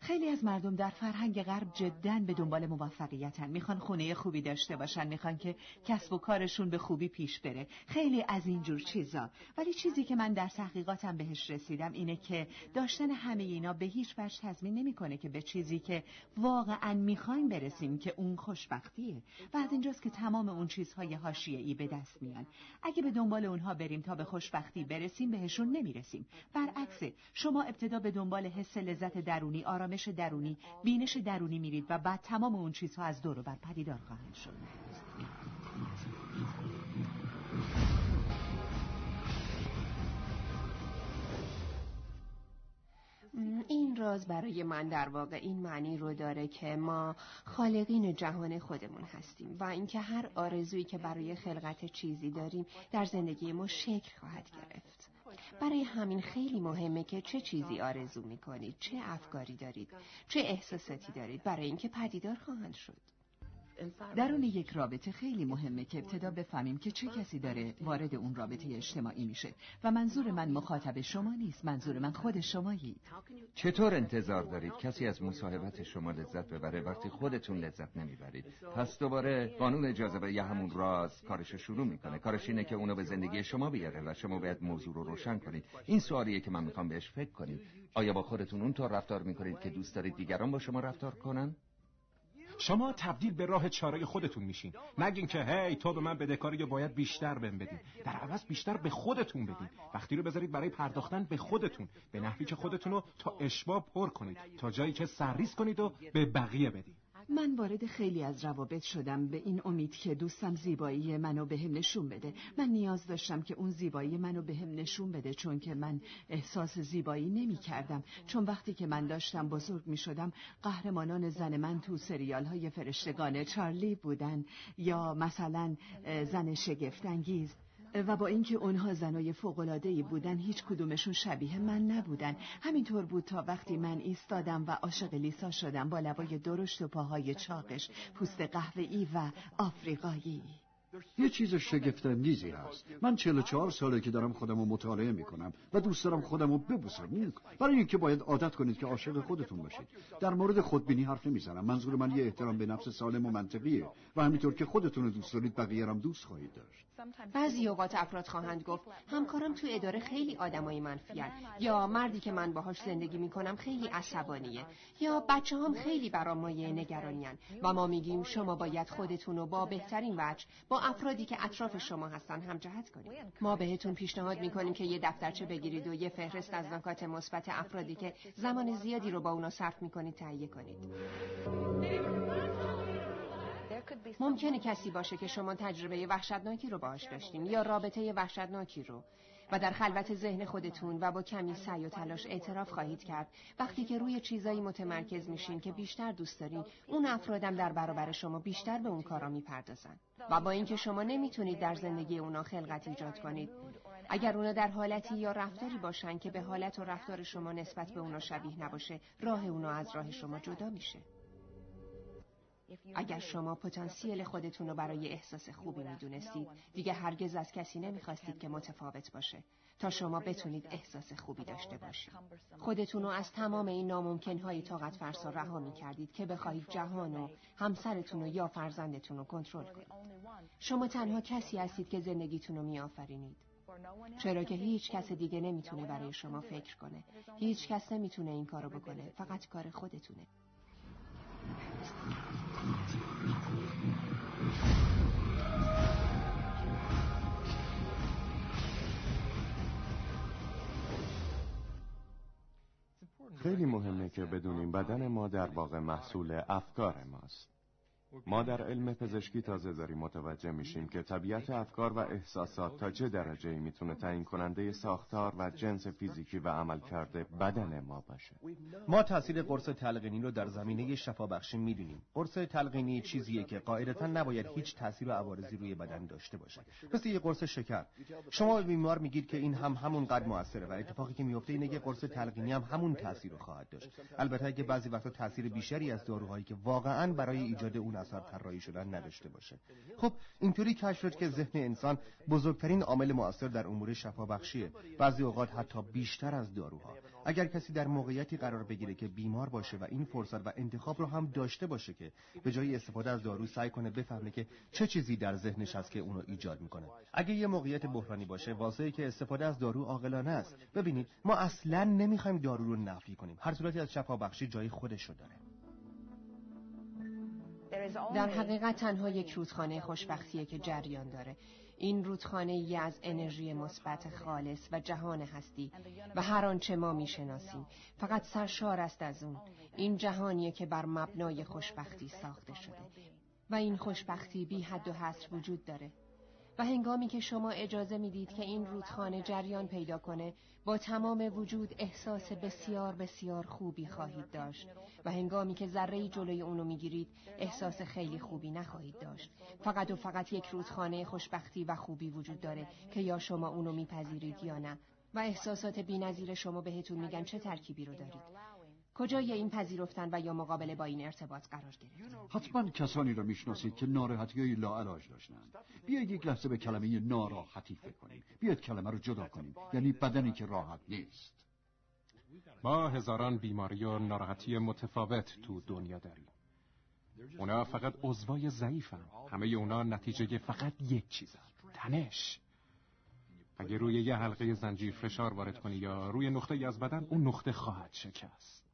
خیلی از مردم در فرهنگ غرب جداً به دنبال موفقیتن، میخوان خونه خوبی داشته باشن، میخوان که کسب و کارشون به خوبی پیش بره، خیلی از اینجور چیزا. ولی چیزی که من در تحقیقاتم بهش رسیدم اینه که داشتن همه اینا به هیچ وجه تضمین نمیکنه که به چیزی که واقعاً میخوایم برسیم که اون خوشبختیه. و از اینجاست که تمام اون چیزهای حاشیه‌ای به دست میان. اگه به دنبال اونها بریم تا به خوشبختی برسیم، بهشون نمیرسیم. برعکس، شما ابتدا به دنبال حس لذت درونی، آرامش درونی، بینش درونی میرید و بعد تمام اون چیزها از دور و بر پدیدار خواهند شد. این راز برای من در واقع این معنی رو داره که ما خالقین جهان خودمون هستیم و اینکه هر آرزویی که برای خلقت چیزی داریم در زندگی ما شکل خواهد گرفت. برای همین خیلی مهمه که چه چیزی آرزو میکنید، چه افکاری دارید، چه احساساتی دارید، برای اینکه پدیدار خواهند شد. درون یک رابطه خیلی مهمه که ابتدا بفهمیم که چه کسی داره وارد اون رابطه اجتماعی میشه و منظور من مخاطب شما نیست، منظور من خود شمایید. چطور انتظار دارید کسی از مصاحبت شما لذت ببره وقتی خودتون لذت نمیبرید؟ پس دوباره قانون جاذبه یا همون راز کارش شروع میکنه. کارش اینه که اونو به زندگی شما بیاره و شما باید موضوع رو روشن کنید. این سوالیه که من میخوام بهش فکر کنید. آیا با خودتون اونطور رفتار میکنید که دوست دارید دیگران با شما رفتار کنن؟ شما تبدیل به راه چاره خودتون میشین. نگین که هی تو به من بدهکاری یا باید بیشتر بهم بدین. در عوض بیشتر به خودتون بدین. وقتی رو بذارید برای پرداختن به خودتون، به نحوی که خودتون رو تا اشباع پر کنید، تا جایی که سرریز کنید و به بقیه بدین. من وارد خیلی از روابط شدم به این امید که دوستم زیبایی منو بهم نشون بده. من نیاز داشتم که اون زیبایی منو بهم نشون بده، چون که من احساس زیبایی نمی کردم. چون وقتی که من داشتم بزرگ می شدم، قهرمانان زن من تو سریال های فرشتگان چارلی بودن یا مثلا زن شگفت‌انگیز، و با اینکه اونها زنای فوق‌العاده‌ای بودن، هیچ کدومشون شبیه من نبودن. همینطور بود تا وقتی من ایستادم و عاشق لیسا شدم، با لبای درشت و پاهای چاقش، پوست قهوه‌ای و آفریقایی. یه چیز شگفت‌انگیزی هست. من 44 ساله که دارم خودم رو مطالعه میکنم و دوست دارم خودم رو ببوسم. برای اینکه باید عادت کنید که عاشق خودتون باشید. در مورد خودبینی حرف نمیزنم. منظور من یه احترام به نفس سالم و منطقیه و همینطور که خودتون رو دوست دارید بقیه هم دوست خواهید داشت. بعضی اوقات افراد خواهند گفت همکارم تو اداره خیلی آدمای منفی‌ان، یا مردی که من باهاش زندگی میکنم خیلی عصبانیه، یا بچه‌هام خیلی برام مایه نگرانیان. و ما میگیم شما باید خودتون رو با بهترین وجه با افرادی که اطراف شما هستن همجهت کنید. ما بهتون پیشنهاد میکنیم که یه دفترچه بگیرید و یه فهرست از نکات مثبت افرادی که زمان زیادی رو با اونا صرف میکنید تهیه کنید. ممکنه کسی باشه که شما تجربه وحشتناکی رو باهاش داشتین یا رابطه وحشتناکی رو، و در خلوت ذهن خودتون و با کمی سعی و تلاش اعتراف خواهید کرد وقتی که روی چیزایی متمرکز میشین که بیشتر دوست دارین، اون افرادم در برابر شما بیشتر به اون کارا میپردازن. و با اینکه شما نمیتونید در زندگی اونا خلقت ایجاد کنید، اگر اونا در حالتی یا رفتاری باشن که به حالت و رفتار شما نسبت به اونا شبیه نباشه، راه اونا از راه شما جدا میشه. اگر شما پتانسیل خودتون رو برای احساس خوبی میدونستید، دیگه هرگز از کسی نمیخواستید که متفاوت باشه تا شما بتونید احساس خوبی داشته باشید. خودتون رو از تمام این ناممکنهای طاقت فرسا رها میکردید که بخواهید جهان و همسرتون و یا فرزندتون رو کنترل کنید. شما تنها کسی هستید که زندگیتون رو میآفرینید، چرا که هیچ کس دیگه نمیتونه برای شما فکر کنه. هیچ کس نمیتونه این کارو بکنه، فقط کار خودتونه. خیلی مهمه که بدونیم بدن ما در واقع محصول افکار ماست. ما در علم پزشکی تازه داریم متوجه میشیم که طبیعت افکار و احساسات تا چه درجه‌ای میتونه تعیین کننده ساختار و جنس فیزیکی و عملکرد بدن ما باشه. ما تاثیر قرص تلقینی رو در زمینه شفابخشی میدونیم. قرص تلقینی چیزیه که قاعدتاً نباید هیچ تاثیر و عوارضی روی بدن داشته باشه. مثل یه قرص شکر. شما به بیمار میگید که این همونقدر موثره و اتفاقی که میفته اینه که قرص تلقینی هم همون تاثیر رو خواهد داشت. البته که بعضی وقتا تاثیر بیشتری از داروهایی که واقعاً برای ایجاد اون اثر طراحی شدن نداشته باشه. خب اینطوری کشف شد که ذهن انسان بزرگترین عامل مؤثر در امور شفابخشیه، بعضی اوقات حتی بیشتر از داروها. اگر کسی در موقعیتی قرار بگیره که بیمار باشه و این فرصت و انتخاب رو هم داشته باشه که به جای استفاده از دارو سعی کنه بفهمه که چه چیزی در ذهنش هست که اونو ایجاد میکنه. اگه یه موقعیت بحرانی باشه، واضحه که استفاده از دارو عاقلانه است. ببینید، ما اصلاً نمیخوایم دارو رو نفی کنیم. هر صورتی از شفابخشی جای خودش رو داره. در حقیقت تنها یک رودخانه خوشبختیه که جریان داره. این رودخانه ای از انرژی مثبت خالص و جهان هستی و هر آنچه ما میشناسیم فقط سرشار است از اون. این جهانیه که بر مبنای خوشبختی ساخته شده و این خوشبختی بی حد و حصر وجود داره. و هنگامی که شما اجازه میدید که این رودخانه جریان پیدا کنه، با تمام وجود احساس بسیار بسیار خوبی خواهید داشت و هنگامی که ذره‌ای جلوی اونو میگیرید احساس خیلی خوبی نخواهید داشت. فقط و فقط یک رودخانه خوشبختی و خوبی وجود داره که یا شما اونو میپذیرید یا نه. و احساسات بی‌نظیر شما بهتون میگن چه ترکیبی رو دارید. کجای این پذیرفتن و یا مقابله با این ارتباط قرار گرفتن؟ حتما کسانی را میشناسید که ناراحتی‌های لاعلاج داشتند. بیایید یک لحظه به کلمه ناراحتی فکر کنیم. بیایید کلمه رو جدا کنیم، یعنی بدنی که راحت نیست. ما هزاران بیماری و ناراحتی متفاوت تو دنیا داریم. اونا فقط عضوای ضعیفن. همه اونا نتیجه فقط یک چیزن: تنش. اگه روی یه حلقه زنجیر فشار وارد کنی یا روی نقطه‌ای از بدن، اون نقطه خواهد شکست.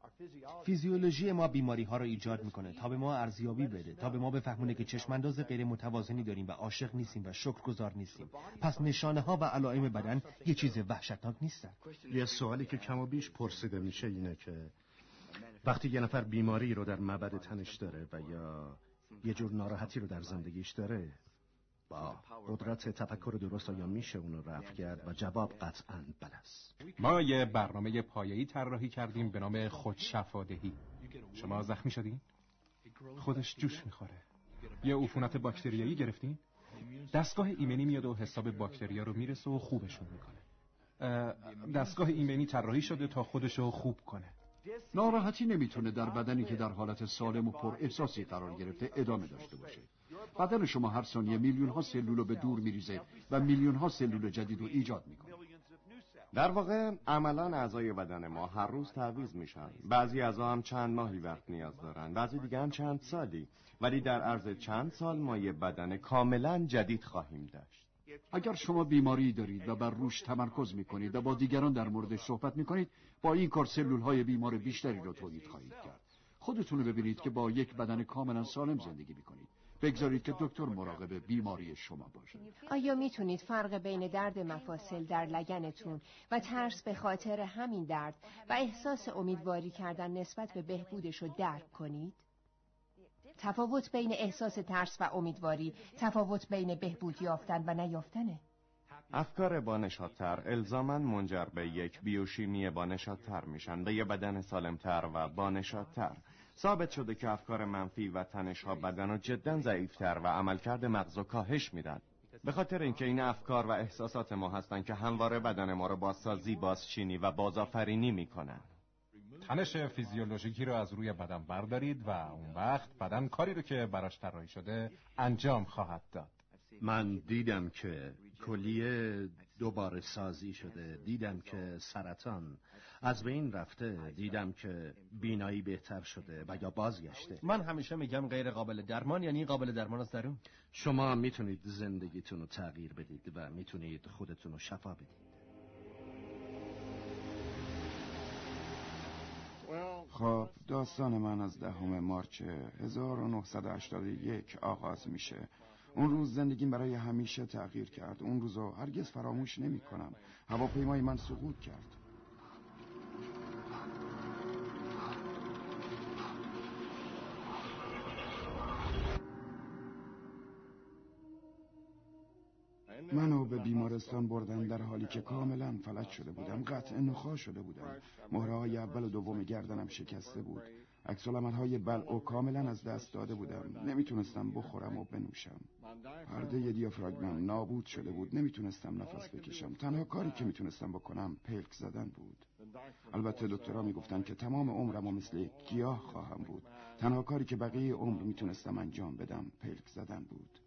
فیزیولوژی ما بیماری ها رو ایجاد میکنه تا به ما ارزیابی بده، تا به ما بفهمونه که چشمانداز غیر متوازنی داریم و عاشق نیستیم و شکرگزار نیستیم. پس نشانه ها و علائم بدن یه چیز وحشتناک نیستن. یه سوالی که کم و بیش پرسیده میشه اینه که وقتی یه نفر بیماری رو در معبد تنش داره و یا یه جور ناراحتی رو در زندگیش داره، با قدرت تفکر درست آیا میشه اون رو رفع کرد؟ و جواب قطعاً بله است. ما یه برنامه پایه‌ای طراحی کردیم به نام خودشفادهی. شما زخمی شدین؟ خودش جوش میخوره. یه عفونت باکتریایی گرفتین؟ دستگاه ایمنی میاد و حساب باکتریا رو میرسه و خوبشون میکنه. دستگاه ایمنی طراحی شده تا خودشو خوب کنه. ناراحتی نمیتونه در بدنی که در حالت سالم و پر احساسی قرار گرفته ادامه داشته باشه. بدن شما هر ثانیه میلیون ها سلول رو به دور میریزه و میلیون ها سلول جدید رو ایجاد میکنه. در واقع عملاً اعضای بدن ما هر روز تعویض میشن. بعضی اعضا هم چند ماهی وقت نیاز دارن، بعضی دیگه هم چند سالی، ولی در عرض چند سال ما یه بدن کاملاً جدید خواهیم داشت. اگر شما بیماری دارید و بر روش تمرکز میکنید و با دیگران در موردش صحبت میکنید، با این کار سلول های بیمار بیشتری رو تولید خواهید کرد. خودتون رو ببینید که با یک بدن کاملا سالم زندگی میکنید. بگذارید که دکتر مراقب بیماری شما باشه. آیا میتونید فرق بین درد مفاصل در لگنتون و ترس به خاطر همین درد و احساس امیدواری کردن نسبت به بهبودش رو درک کنید؟ تفاوت بین احساس ترس و امیدواری تفاوت بین بهبود یافتن و نیافتنه. افکار بانشادتر الزاماً منجر به یک بیوشیمی بانشادتر میشن، به یه بدن سالمتر و بانشادتر. ثابت شده که افکار منفی و تنش‌ها بدن رو جداً ضعیف‌تر و عملکرد مغز رو کاهش میدن. به خاطر اینکه این افکار و احساسات ما هستن که همواره بدن ما رو بازسازی، بازچینی و بازآفرینی میکنن. تنش فیزیولوژیکی رو از روی بدن بردارید و اون وقت بدن کاری رو که براش طراحی شده انجام خواهد داد. من دیدم که کلیه دوباره سازی شده، دیدم که سرطان از بین رفته، دیدم که بینایی بهتر شده و یا بازگشته. من همیشه میگم غیر قابل درمان یعنی قابل درمان از درون. شما میتونید زندگیتون رو تغییر بدید و میتونید خودتون رو شفا بدید. خب داستان من از 10 مارچ 1981 آغاز میشه. اون روز زندگیم برای همیشه تغییر کرد. اون روزو هرگز فراموش نمی کنم. هواپیمای من سقوط کرد. منو به بیمارستان بردن در حالی که کاملا فلج شده بودم. قطع نخاع شده بودم. مهره‌های اول و دوم گردنم شکسته بود. عکس‌العمل‌های بلع و کاملا از دست داده بودم. نمیتونستم بخورم و بنوشم. پرده دیافراگمم نابود شده بود. نمیتونستم نفس بکشم. تنها کاری که میتونستم بکنم پلک زدن بود. البته دکترها میگفتن که تمام عمرم و مثل یک گیاه خواهم بود. تنها کاری که بقیه عمر میتونستم انجام بدم پلک زدن بود.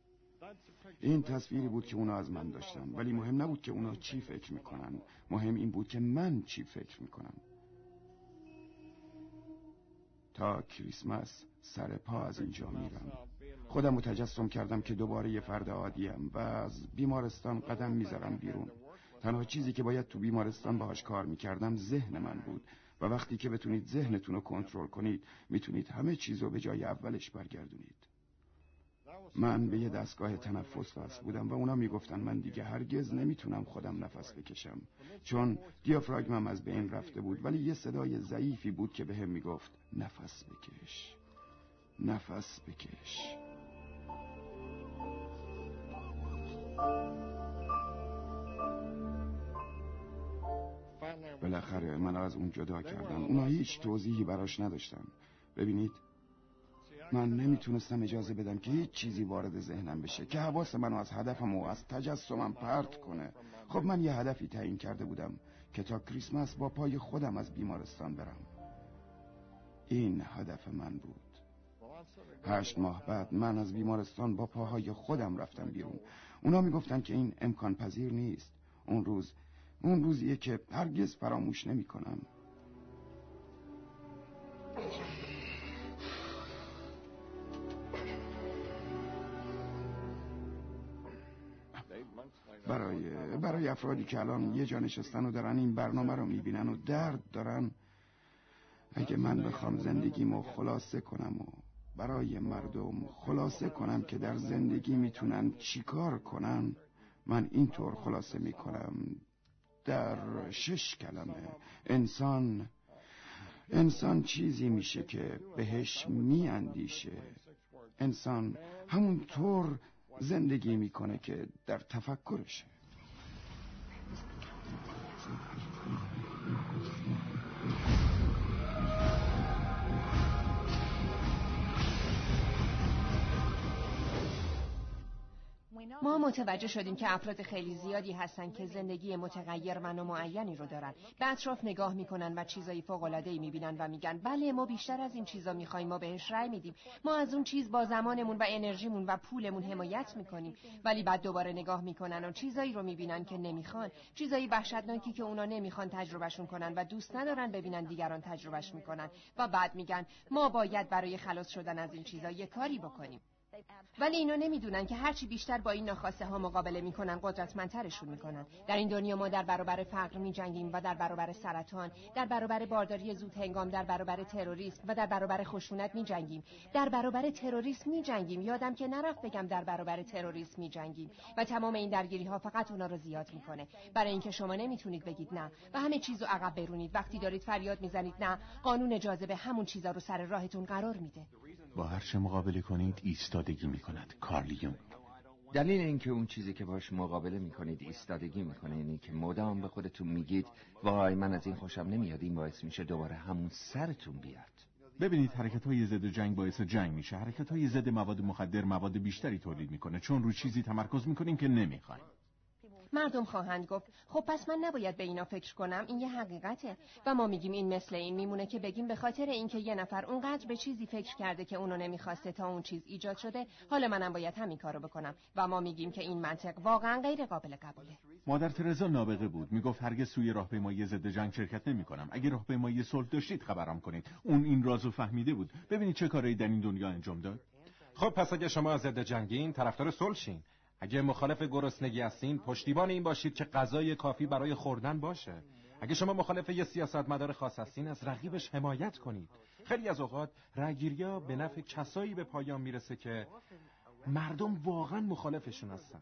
این تصویری بود که اونا از من داشتن، ولی مهم نبود که اونا چی فکر میکنن. مهم این بود که من چی فکر میکنم. تا کریسمس سر پا از اینجا میرم. خودم رو تجسم کردم که دوباره یه فرد عادیم و از بیمارستان قدم میذارم بیرون. تنها چیزی که باید تو بیمارستان باهاش کار میکردم ذهن من بود و وقتی که بتونید ذهنتون رو کنترل کنید میتونید همه چیز رو به جای اولش برگردونید. من به یه دستگاه تنفس وصل بودم و اونا میگفتن من دیگه هرگز نمیتونم خودم نفس بکشم چون دیافراگمم از بین رفته بود، ولی یه صدای ضعیفی بود که بهم میگفت نفس بکش، نفس بکش. بالاخره من از اون جدا کردن. اونا هیچ توضیحی براش نداشتن. ببینید، من نمیتونستم اجازه بدم که هیچ چیزی وارد ذهنم بشه که حواس منو از هدفم و از تجسمم پرت کنه. خب من یه هدفی تعیین کرده بودم که تا کریسمس با پای خودم از بیمارستان برم. این هدف من بود. 8 ماه بعد من از بیمارستان با پاهای خودم رفتم بیرون. اونا میگفتن که این امکان پذیر نیست. اون روزیه که هرگز فراموش نمی کنم. برای افرادی که الان یه جا نشستن و دارن این برنامه رو میبینن و درد دارن، اگه من بخوام زندگیمو خلاصه کنم و برای مردم خلاصه کنم که در زندگی میتونن چیکار کنن، من اینطور خلاصه میکنم در 6 کلمه: انسان چیزی میشه که بهش میاندیشه. انسان همونطور زندگی میکنه که در تفکرشه. ما متوجه شدیم که افراد خیلی زیادی هستن که زندگی متغیر و معینی رو دارن. به اطراف نگاه میکنن و چیزایی فوق‌العاده‌ای میبینن و میگن بله ما بیشتر از این چیزا میخوایم، ما بهش رأی میدیم، ما از اون چیز با زمانمون و انرژیمون و پولمون حمایت میکنیم. ولی بعد دوباره نگاه میکنن و چیزایی رو میبینن که نمیخوان، چیزایی وحشتناکی که اونا نمیخوان تجربهشون کنن و دوست ندارن ببینن دیگران تجربهش میکنن و بعد میگن ما باید برای خلاص شدن از این چیزا یه کاری بکنیم. ولی اینا نمیدونن که هرچی بیشتر با این ناخواسته ها مقابله میکنن قدرتمندترشون میکنن. در این دنیا ما در برابر فقر میجنگیم و در برابر سرطان، در برابر بارداری زود هنگام، در برابر تروریسم و در برابر خشونت میجنگیم. در برابر تروریسم میجنگیم. یادم که نرفت بگم در برابر تروریسم میجنگیم و تمام این درگیری ها فقط اونا رو زیاد میکنه. برای اینکه شما نمیتونید بگید نه و همه چیزو عقب برونید. وقتی دارید فریاد میزنید نه، قانون جاذبه همون چیزا رو سر راهتون قرار میده. با هر چه مقابله کنید ایستادگی میکند. کارل یونگ. دلیل اینکه اون چیزی که باش مقابله میکنید ایستادگی میکنه اینه که مدام به خودتون میگید وای من از این خوشم نمیاد، این باعث میشه دوباره همون سرتون بیاد. ببینید حرکت‌های ضد جنگ باعث جنگ میشه. حرکت‌های ضد مواد مخدر مواد بیشتری تولید میکنه چون رو چیزی تمرکز میکنیم که نمیخوایم. مردم خواهند گفت خب پس من نباید به اینا فکر کنم، این یه حقیقته. و ما میگیم این مثل این میمونه که بگیم به خاطر اینکه یه نفر اونقدر به چیزی فکر کرده که اونو نمیخواسته تا اون چیز ایجاد شده، حالا منم باید همین کارو بکنم. و ما میگیم که این منطق واقعا غیر قابل قبوله. مادر ترزا نابغه بود، میگفت هرگز سوی راهپیمایی ضد جنگ شرکت نمیکنم. اگه راهپیمایی صلح داشتید خبرم کنید. اون این رازو فهمیده بود. ببینید چه کاری در این دنیا انجام داد. خب پس اگه شما ضد جنگین، طرفدار صلح شین. اگه مخالف گرسنگی هستین، پشتیبان این باشید که غذای کافی برای خوردن باشه. اگه شما مخالف یه سیاستمدار خاص هستین، از رقیبش حمایت کنید. خیلی از اوقات رأی‌گیری‌ها به نفع کسایی به پایان میرسه که مردم واقعا مخالفشون هستن.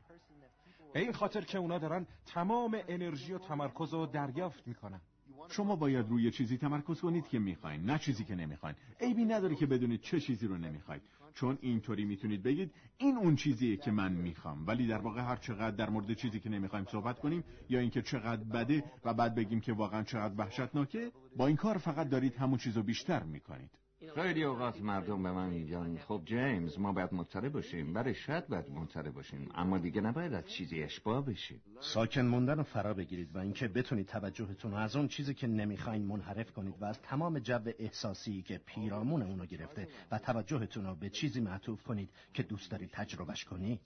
به این خاطر که اونا دارن تمام انرژی و تمرکز رو دریافت میکنن. شما باید روی چیزی تمرکز کنید که میخواین، نه چیزی که نمیخواین. عیبی نداره که بدونید چه چیزی رو نمیخواید، چون اینطوری میتونید بگید این اون چیزیه که من میخوام، ولی در واقع هر چقدر در مورد چیزی که نمیخوایم صحبت کنیم یا اینکه چقدر بده و بعد بگیم که واقعا چقدر وحشتناکه، با این کار فقط دارید همون چیزو بیشتر میکنید. خیلی اوقات مردم به من میگن خب جیمز ما باید مطلع باشیم، برای شاید باید مطلع باشیم، اما دیگه نباید از چیزی اشباع بشیم. ساکن موندن رو فرا بگیرید و اینکه بتونید توجهتون رو از اون چیزی که نمیخواین منحرف کنید و از تمام جو احساسی که پیرامون اونو گرفته و توجهتون رو به چیزی معطوف کنید که دوست دارید تجربهش کنید.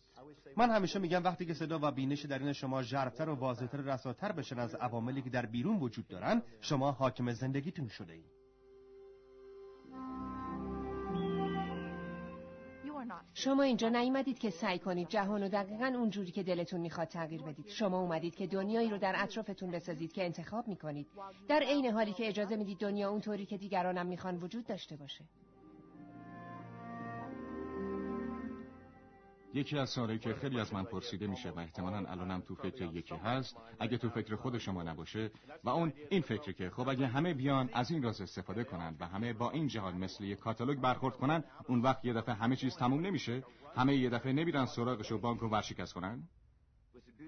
من همیشه میگم وقتی که صدا و بینش درون شما ژرف‌تر و واضح‌تر و رساتر بشن از عواملی که در بیرون وجود دارن، شما حاکم زندگیتون شده اید. شما اینجا نیومدید که سعی کنید جهان رو دقیقاً اونجوری که دلتون میخواد تغییر بدید. شما اومدید که دنیایی رو در اطرافتون بسازید که انتخاب میکنید، در عین حالی که اجازه میدید دنیا اونطوری که دیگرانم میخوان وجود داشته باشه. یکی از سوالایی که خیلی از من پرسیده میشه و احتمالاً الانم تو فکر یکی هست، اگه تو فکر خود شما نباشه، و اون این فکره که خب اگه همه بیان از این راز استفاده کنن و همه با این جهان مثل یک کاتالوگ برخورد کنن، اون وقت یه دفعه همه چیز تموم نمیشه؟ همه یه دفعه نمیرن سراغش و بانک رو ورشکست کنن؟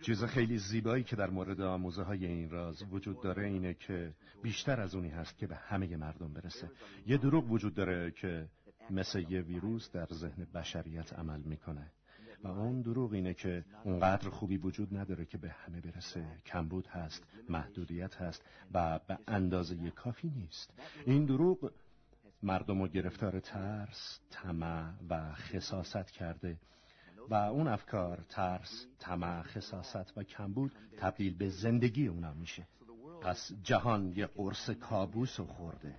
چیز خیلی زیبایی که در مورد آموزه های این راز وجود داره اینه که بیشتر از اونی هست که به همه مردم برسه. یه دروغ وجود داره که مثل یه ویروس در ذهن بشریت عمل میکنه و اون دروغ اینه که اونقدر خوبی وجود نداره که به همه برسه. کمبود هست، محدودیت هست و به اندازه کافی نیست. این دروغ مردم رو گرفتار ترس، طمع و خساست کرده و اون افکار، ترس، طمع، خساست و کمبود تبدیل به زندگی اونا میشه. پس جهان یه قرص کابوس رو خورده.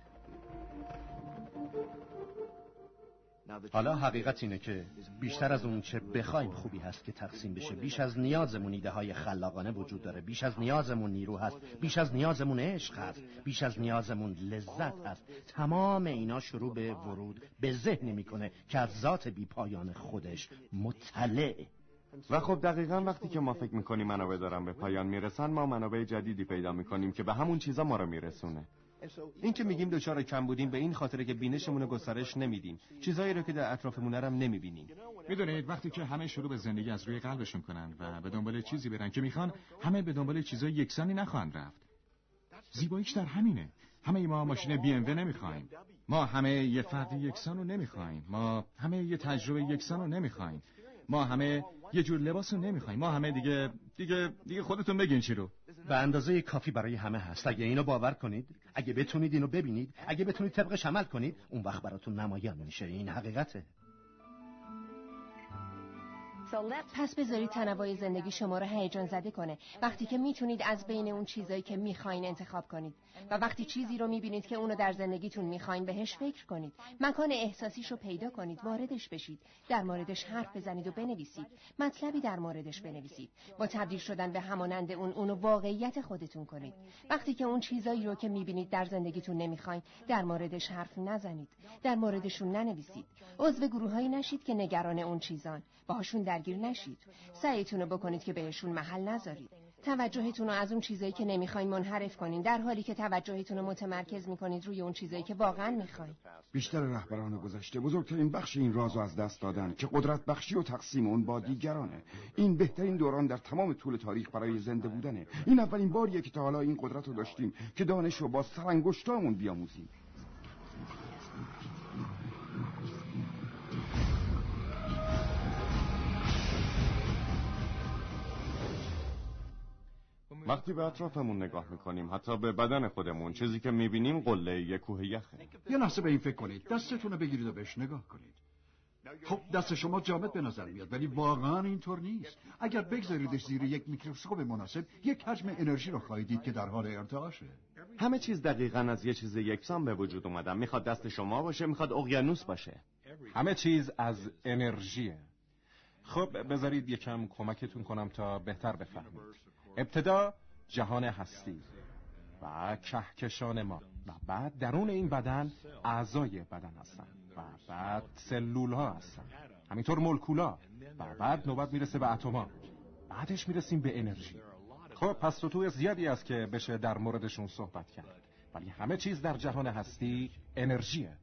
حالا حقیقت اینه که بیشتر از اون چه بخوایم خوبی هست که تقسیم بشه. بیش از نیازمون ایده های خلاقانه وجود داره، بیش از نیازمون نیرو هست، بیش از نیازمون عشق هست، بیش از نیازمون لذت هست. تمام اینا شروع به ورود به ذهنی میکنه که از ذات بی پایان خودش مطلع. و خب دقیقاً وقتی که ما فکر میکنیم منابع دارن به پایان میرسن، ما منابع جدیدی پیدا میکنیم که به همون چیزا ما رو میرسونه. این که میگیم دچار کم بودیم به این خاطره که بینشمون رو گسترش نمیدیم، چیزایی رو که در اطرافمون هم نمیبینیم. میدونید وقتی که همه شروع به زندگی از روی قلبشون کنن و به دنبال چیزی برن که میخوان، همه به دنبال چیزای یکسانی نخواهند رفت. زیباییش در همینه. همه ما ماشین BMW نمیخوایم، ما همه یه فرد یکسان رو نمیخوایم، ما همه یه تجربه یکسان رو نمیخوایم، ما همه یه جور لباس رو نمیخوایم، ما همه دیگه خودتون بگین چی رو. به اندازه کافی برای همه هست. اگه اینو باور کنید، اگه بتونید اینو ببینید، اگه بتونید طبقش عمل کنید، اون وقت براتون نمایان میشه. این حقیقته. پس بذارید تنوع زندگی شما رو هیجان زده کنه، وقتی که میتونید از بین اون چیزایی که میخواین انتخاب کنید و وقتی چیزی رو میبینید که اونو در زندگیتون میخواین بهش فکر کنید، مکان احساسیشو پیدا کنید، واردش بشید، در موردش حرف بزنید و بنویسید، مطلبی در موردش بنویسید، با تبدیل شدن به همانند اونو واقعیت خودتون کنید. وقتی که اون چیزایی رو که میبینید در زندگیتون نمیخواین، در موردش حرف نزنید، در موردشون ننویسید، عضو گروهایی نشید که نگران اون چیزان، باهاشون درگیر نشید، سعیتون رو بکنید که بهشون محل نذارید. توجهتون رو از اون چیزایی که نمیخواین منحرف کنین، در حالی که توجهتون رو متمرکز میکنید روی اون چیزایی که واقعا میخواین. بیشتر رهبران گذشته بزرگترین بخش این راز رو از دست دادن که قدرت بخشی و تقسیم اون با دیگرانه. این بهترین دوران در تمام طول تاریخ برای زنده بودنه. این اولین باریه که تا حالا این قدرت رو داشتیم که دانش رو با سرانگشتامون بیاموزیم. وقتی به اطرافمون نگاه میکنیم، حتی به بدن خودمون، چیزی که میبینیم قله یه کوه یخه. یه لحظه به این فکر کنید، دستتون رو بگیرید و بهش نگاه کنید. خب دست شما جامد به نظر میاد، ولی واقعا اینطور نیست. اگر بگذاریدش زیر یک میکروسکوپ مناسب، یک حجم انرژی رو خواهید دید که در حال ارتعاشه. همه چیز دقیقاً از یه چیز یکسان به وجود اومدن. میخواد دست شما باشه، میخواد اقیانوس باشه. همه چیز از انرژیه. خب بذارید یکم کمکتون کنم تا بهتر بفهمید. ابتدا جهان هستی و کهکشان ما و بعد درون این بدن اعضای بدن هستن و بعد سلول ها هستن، همینطور مولکولا و بعد نوبت میرسه به اتما، بعدش میرسیم به انرژی. خب پس سطوح زیادی است که بشه در موردشون صحبت کرد، ولی همه چیز در جهان هستی انرژیه.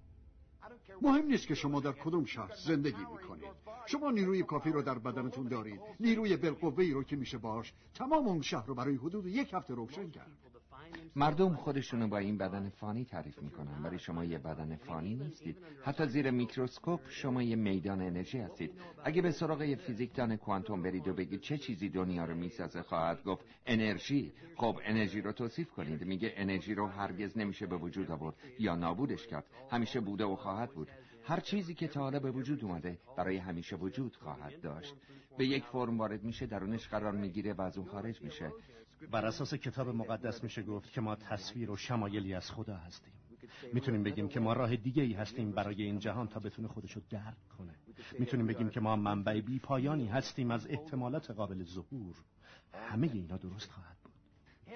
مهم نیست که شما در کدوم شهر زندگی میکنید، شما نیروی کافی رو در بدنتون دارید، نیروی بالقوه‌ای رو که میشه باش تمام اون شهر رو برای حدود یک هفته روشن کرد. مردم خودشونو با این بدن فانی تعریف میکنن، ولی شما یه بدن فانی نیستید. حتی زیر میکروسکوپ شما یه میدان انرژی هستید. اگه به سراغ یه فیزیکدان کوانتوم برید و بگید چه چیزی دنیا رو میسازه، خواهد گفت انرژی. خب انرژی رو توصیف کنید. میگه انرژی رو هرگز نمیشه به وجود آورد یا نابودش کرد، همیشه بوده و خواهد بود. هر چیزی که تا حالا به وجود اومده برای همیشه وجود خواهد داشت. به یک فرم وارد میشه، درونش قرار میگیره و از اون خارج میشه. بر اساس کتاب مقدس میشه گفت که ما تصویر و شمایلی از خدا هستیم. میتونیم بگیم که ما راه دیگه ای هستیم برای این جهان تا بتونه خودشو درک کنه. میتونیم بگیم که ما منبع بی پایانی هستیم از احتمالات قابل ظهور. همه اینا درست خواهد بود.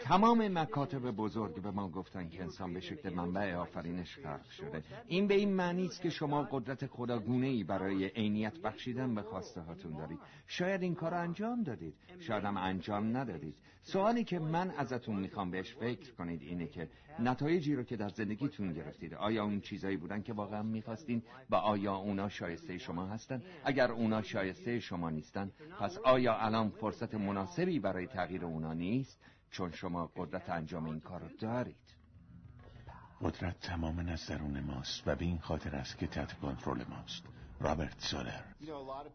تمام مکاتب بزرگ به ما گفتن که انسان به شکل منبع آفرینش خلق شده. این به این معنی است که شما قدرت خداگونه‌ای برای عینیت بخشیدن به خواسته هاتون دارید. شاید این کار انجام دادید، شاید هم انجام ندادید. سوالی که من ازتون میخوام بهش فکر کنید اینه که نتایجی رو که در زندگیتون گرفتید، آیا اون چیزایی بودن که واقعا میخواستین و آیا اونا شایسته شما هستن؟ اگر اونا شایسته شما نیستن، پس آیا الان فرصت مناسبی برای تغییر اونا نیست؟ چون شما قدرت انجام این کار رو دارید. قدرت تماما از درون ماست و به این خاطر است که تحت کنترل ماست. رابرت سولر.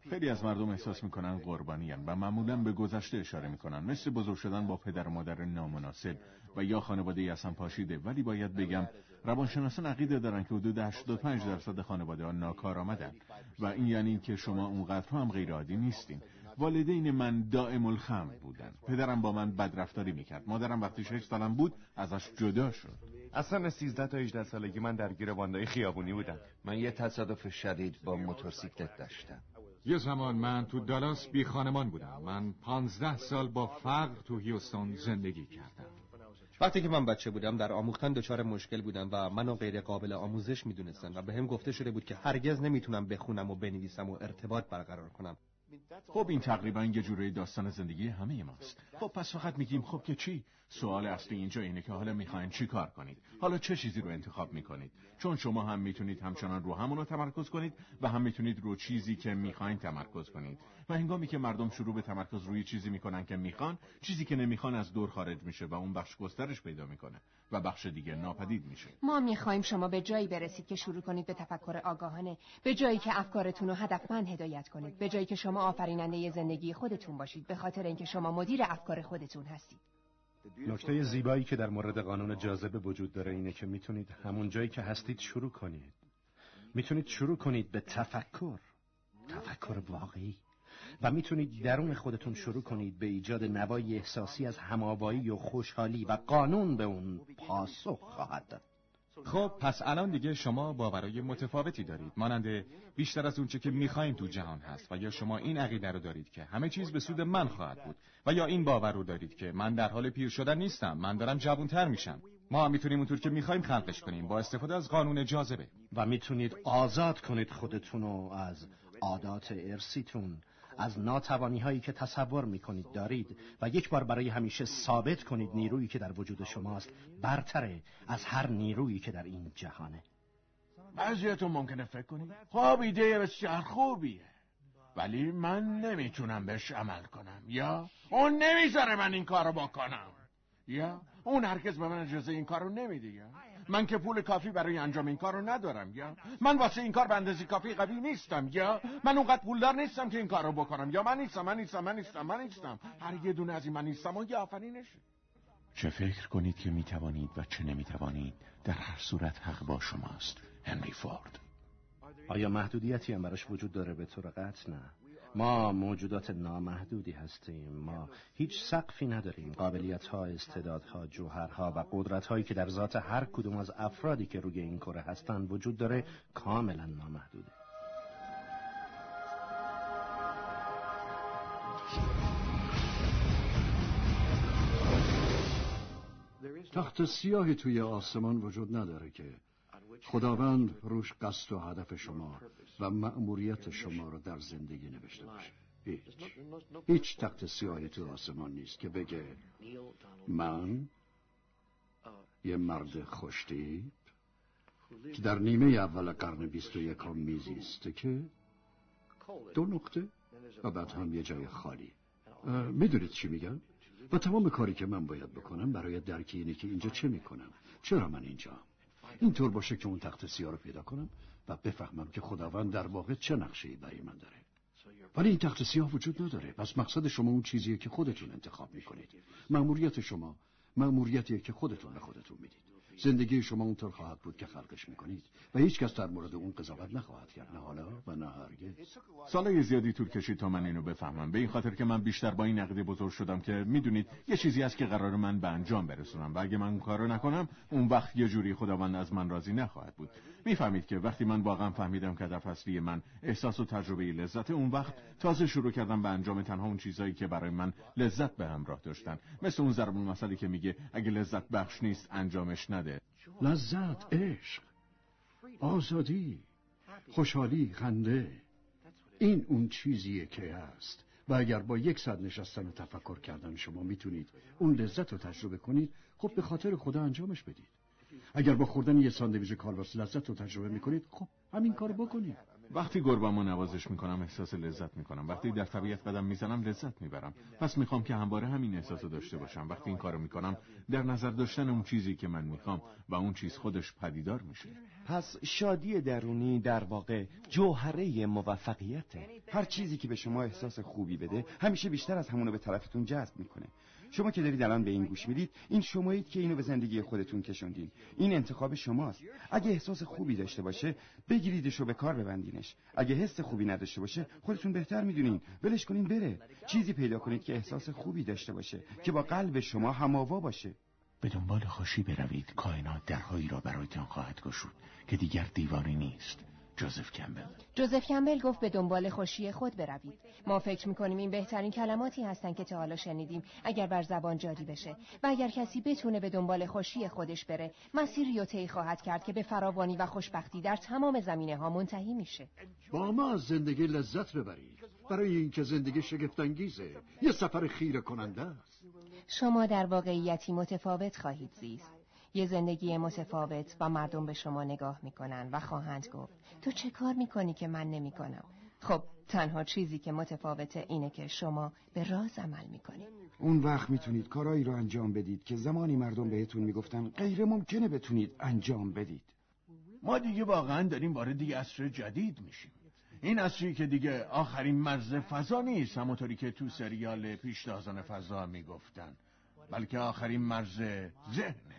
خیلی از مردم احساس میکنن قربانیان و معمولا به گذشته اشاره میکنن، مثل بزرگ شدن با پدر و مادر نامناسب و یا خانواده اصلا پاشیده. ولی باید بگم روانشناسان عقیده دارن که حدود 85% خانواده ها ناکارآمدن و این یعنی که شما اونقدر هم غیر عادی نیستین. والدین من دائم الخمر بودن. پدرم با من بدرفتاری میکرد. مادرم وقتی 6 سالم بود ازش جدا شد. اصلا 13 تا 18 سالگی من درگیر باندای خیابونی بودم. من یه تصادف شدید با موتورسیکلت داشتم. یه زمان من تو دالاس بی خانمان بودم. من 15 سال با فقر تو هیوستون زندگی کردم. وقتی که من بچه بودم در آموختن دچار مشکل بودم و منو غیر قابل آموزش میدونستن و بهم گفته شده بود که هرگز نمیتونم بخونم و بنویسم و ارتباط برقرار کنم. خب این تقریبا یه جوری داستان زندگی همه ماست. خب پس فقط میگیم خب که چی؟ سوال اصلی اینجا اینه که حالا میخواین چی کار کنید؟ حالا چه چیزی رو انتخاب میکنید؟ چون شما هم میتونید همچنان رو همونو تمرکز کنید و هم میتونید رو چیزی که میخواین تمرکز کنید. و هنگامی که مردم شروع به تمرکز روی چیزی میکنن که میخوان، چیزی که نمیخوان از دور خارج میشه و اون بخش گسترش پیدا میکنه و بخش دیگه ناپدید میشه. ما میخوایم شما به جایی برسید که شروع کنید به تفکر آگاهانه، به جایی که افکارتون رو هدفمند هدایت کنید، به جایی که شما آفریننده زندگی خودتون باشید، به خاطر اینکه شما مدیر افکار خودتون هستید. نکته زیبایی که در مورد قانون جاذبه وجود داره اینه که میتونید همون جایی که هستید شروع کنید. میتونید شروع کنید به تفکر واقعی و میتونید درون خودتون شروع کنید به ایجاد نوای احساسی از هماوایی و خوشحالی و قانون به اون پاسخ خواهد داد. خب پس الان دیگه شما باورهای متفاوتی دارید، مانند بیشتر از اونچه که میخواین تو جهان هست، و یا شما این عقیده رو دارید که همه چیز به سود من خواهد بود، و یا این باور رو دارید که من در حال پیر شدن نیستم، من دارم جوانتر میشم. ما هم میتونیم اونطور که میخوایم خلقش کنیم با استفاده از قانون جاذبه. و میتونید آزاد کنید خودتونو از عادات ارثیتون، از ناتوانی هایی که تصور میکنید دارید و یک بار برای همیشه ثابت کنید نیرویی که در وجود شماست برتره از هر نیرویی که در این جهانه. بعضیاتون ممکنه فکر کنید خب ایده بسیار خوبیه، ولی من نمیتونم بهش عمل کنم، یا اون نمیذاره من این کارو بکنم، یا اون هرگز به من اجازه این کارو نمیده، یا من که پول کافی برای انجام این کارو ندارم، یا من واسه این کار به اندازه کافی قوی نیستم، یا من اونقدر پولدار نیستم که این کارو بکنم، یا من نیستم. هر یه دونه از این من نیستم و یه آفرینشه. چه فکر کنید که میتوانید و چه نمیتوانید، در هر صورت حق با شماست. هنری فورد. آیا محدودیتی هم براش وجود داره؟ به طور قطع نه. ما موجودات نامحدودی هستیم. ما هیچ سقفی نداریم. قابلیت‌ها، استعدادها، جوهرها و قدرت‌هایی که در ذات هر کدوم از افرادی که روی این کره هستن وجود داره کاملا نامحدوده. تخت سیاهی توی آسمان وجود نداره که خداوند روش قصد و هدف شما و مأموریت شما رو در زندگی نوشته باشه. هیچ تخت سیاهی تو آسمان نیست که بگه من یه مرد خوشتیپ که در نیمه اول قرن 21 میزیسته که 2 نقطه و بعد هم یه جای خالی. میدونید چی میگم؟ و تمام کاری که من باید بکنم برای درک اینه که اینجا چه میکنم، چرا من اینجا، اینطور باشه که اون تخت سیاه رو پیدا کنم و بفهمم که خداوند در واقع چه نقشه‌ای برای من داره. ولی این تخت سیاه وجود نداره. پس مقصد شما اون چیزیه که خودتون انتخاب میکنید. مأموریت شما مأموریتیه که خودتون به خودتون میدید. زندگی شما اونطور خواهد بود که خلقش میکنید و هیچ کس در مورد اون قضاوت نخواهد کرد، نه حالا و نه هرگز. سالای زیادی طول کشید تا من اینو بفهمم، به این خاطر که من بیشتر با این عقیده بزرگ شدم که میدونید یه چیزی هست که قرار من به انجام برسونم و اگه من اون کارو نکنم اون وقت یه جوری خداوند از من راضی نخواهد بود. میفهمید که وقتی من واقعا فهمیدم که هدف اصلی من احساس و تجربه لذت، اون وقت تازه شروع کردم به انجام تنها اون چیزایی که برای من لذت به همراه داشتن، مثل اون ضرب المثلی که میگه اگه لذت بخش نیست انجامش نده. لذت، عشق، آزادی، خوشحالی، خنده، این اون چیزیه که هست و اگر با 100 نشستن و تفکر کردن شما میتونید اون لذت رو تجربه کنید، خب به خاطر خدا انجامش بدید. اگر با خوردن یه ساندویچ کالباس لذت رو تجربه میکنید، خب همین کارو بکنید. وقتی گربه‌مو نوازش میکنم احساس لذت میکنم، وقتی در طبیعت قدم میزنم لذت میبرم. پس میخوام که همواره همین احساسو داشته باشم. وقتی این کارو میکنم در نظر داشتن اون چیزی که من میخوام و اون چیز خودش پدیدار میشه. پس شادی درونی در واقع جوهره موفقیته. هر چیزی که به شما احساس خوبی بده همیشه بیشتر از همونو به طرفتون جذب میکنه. شما که دارید الان به این گوش میدید، این شمایید که اینو به زندگی خودتون کشوندین. این انتخاب شماست. اگه احساس خوبی داشته باشه بگیریدش و به کار ببندینش. اگه حس خوبی نداشته باشه خودتون بهتر میدونین، ولش کنین بره. چیزی پیدا کنید که احساس خوبی داشته باشه، که با قلب شما هم‌آوا باشه. به دنبال خوشی بروید، کائنات درهایی را برایتان خواهد گشود که دیگر دیواری نیست. جوزف کمبل گفت به دنبال خوشی خود بروید. ما فکر میکنیم این بهترین کلماتی هستن که تا حالا شنیدیم اگر بر زبان جاری بشه، و اگر کسی بتونه به دنبال خوشی خودش بره، مسیری رو طی خواهد کرد که به فراوانی و خوشبختی در تمام زمینه ها منتهی میشه. با ما از زندگی لذت ببرید، برای اینکه زندگی شگفت‌انگیزه، یه سفر خیره کننده است. شما در واقعیتی متفاوت خواهید زیست، یه زندگی متفاوت، و مردم به شما نگاه میکنن و خواهند گفت تو چه کار میکنی که من نمیکنم؟ خب تنها چیزی که متفاوته اینه که شما به راز عمل میکنید. اون وقت میتونید کارایی رو انجام بدید که زمانی مردم بهتون میگفتن غیر ممکنه بتونید انجام بدید. ما دیگه واقعا داریم وارد یه عصر جدید میشیم. این عصری که دیگه آخرین مرز فضا نیست همونطوری که تو سریال پیشتازان فضا میگفتن، بلکه آخرین مرز ذهنه.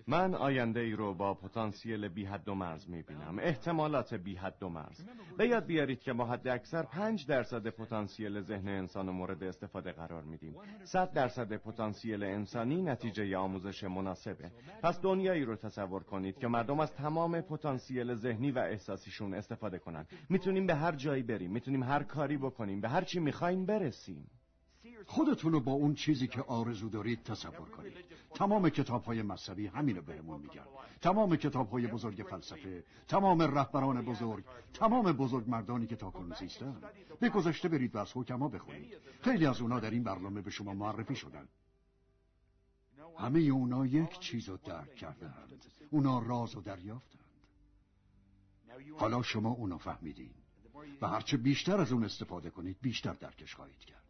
من آینده ای رو با پتانسیل بی حد و مرز میبینم، احتمالات بی حد و مرز. به یاد بیارید که ما حد اکثر 5% پتانسیل ذهن انسان مورد استفاده قرار میدیم. 100% پتانسیل انسانی نتیجه آموزش مناسبه. پس دنیایی رو تصور کنید که مردم از تمام پتانسیل ذهنی و احساسیشون استفاده کنن. میتونیم به هر جایی بریم، میتونیم هر کاری بکنیم، به هر چی میخوایم برسیم. خودتون رو با اون چیزی که آرزو دارید تصور کنید. تمام کتاب‌های مذهبی همینو بهمون میگن. تمام کتاب‌های بزرگ فلسفه، تمام رهبران بزرگ، تمام بزرگ مردانی که تاکنون زیستن. به گذشته برید و از حکما بخونید. خیلی از اونا در این برنامه به شما معرفی شدن. همه اونا یک چیز رو درک کردند. اونا راز رو دریافتند. حالا شما اونو فهمیدین و هرچه بیشتر از اون استفاده کنید بیشتر درکش خواهید کرد.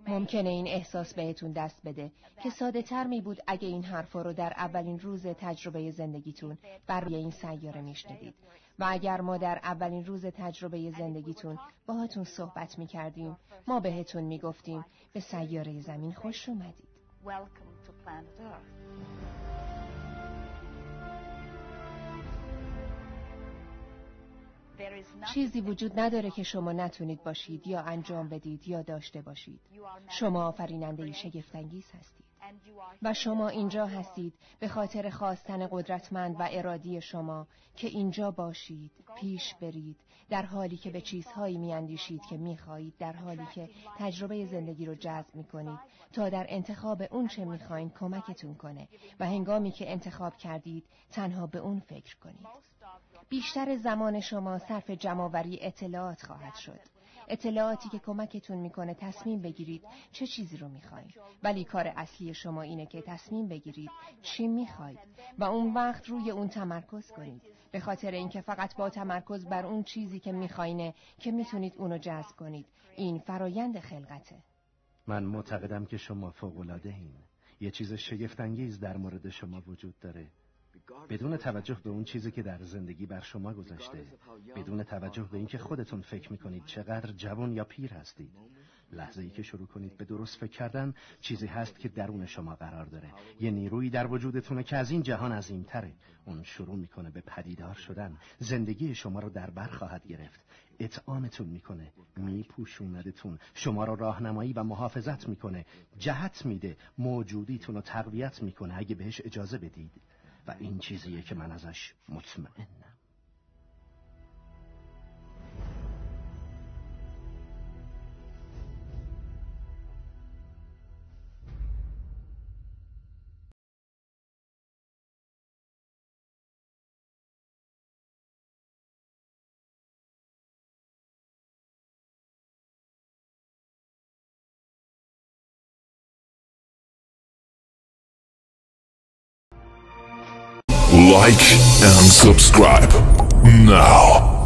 ممکنه این احساس بهتون دست بده که ساده تر می بود اگه این حرفا رو در اولین روز تجربه زندگیتون بر روی این سیاره میشنیدید، و اگر ما در اولین روز تجربه زندگیتون باهاتون صحبت می کردیم، ما بهتون می گفتیم به سیاره زمین خوش اومدید. چیزی وجود نداره که شما نتونید باشید یا انجام بدید یا داشته باشید. شما آفریننده شگفت‌انگیز هستید و شما اینجا هستید به خاطر خواستن قدرتمند و ارادی شما که اینجا باشید، پیش برید، در حالی که به چیزهایی میاندیشید که میخواهید، در حالی که تجربه زندگی رو جذب میکنید تا در انتخاب اون چه میخواین کمکتون کنه، و هنگامی که انتخاب کردید تنها به اون فکر کنید. بیشتر زمان شما صرف جمع‌آوری اطلاعات خواهد شد، اطلاعاتی که کمکتون میکنه تصمیم بگیرید چه چیزی رو میخواید، ولی کار اصلی شما اینه که تصمیم بگیرید چی میخواید و اون وقت روی اون تمرکز کنید، به خاطر اینکه فقط با تمرکز بر اون چیزی که میخواینه که میتونید اونو جذب کنید. این فرایند خلقته. من معتقدم که شما فوق‌العاده این. یه چیز شگفت‌انگیز در مورد شما وجود داره. بدون توجه به اون چیزی که در زندگی بر شما گذشته، بدون توجه به اینکه خودتون فکر میکنید چقدر جوان یا پیر هستید، لحظه ای که شروع کنید به درست فکر کردن، چیزی هست که درون شما قرار داره. یه نیرویی در وجودتونه که از این جهان عظیم‌تره. اون شروع میکنه به پدیدار شدن، زندگی شما رو در بر خواهد گرفت، اطعامتون میکنه، میپوشوندتون، شما رو راهنمایی و محافظت میکنه، جهت میده، موجودیتون رو تقویت میکنه اگه بهش اجازه بدید. و این چیزیه که من ازش مطمئنم. Like and subscribe now.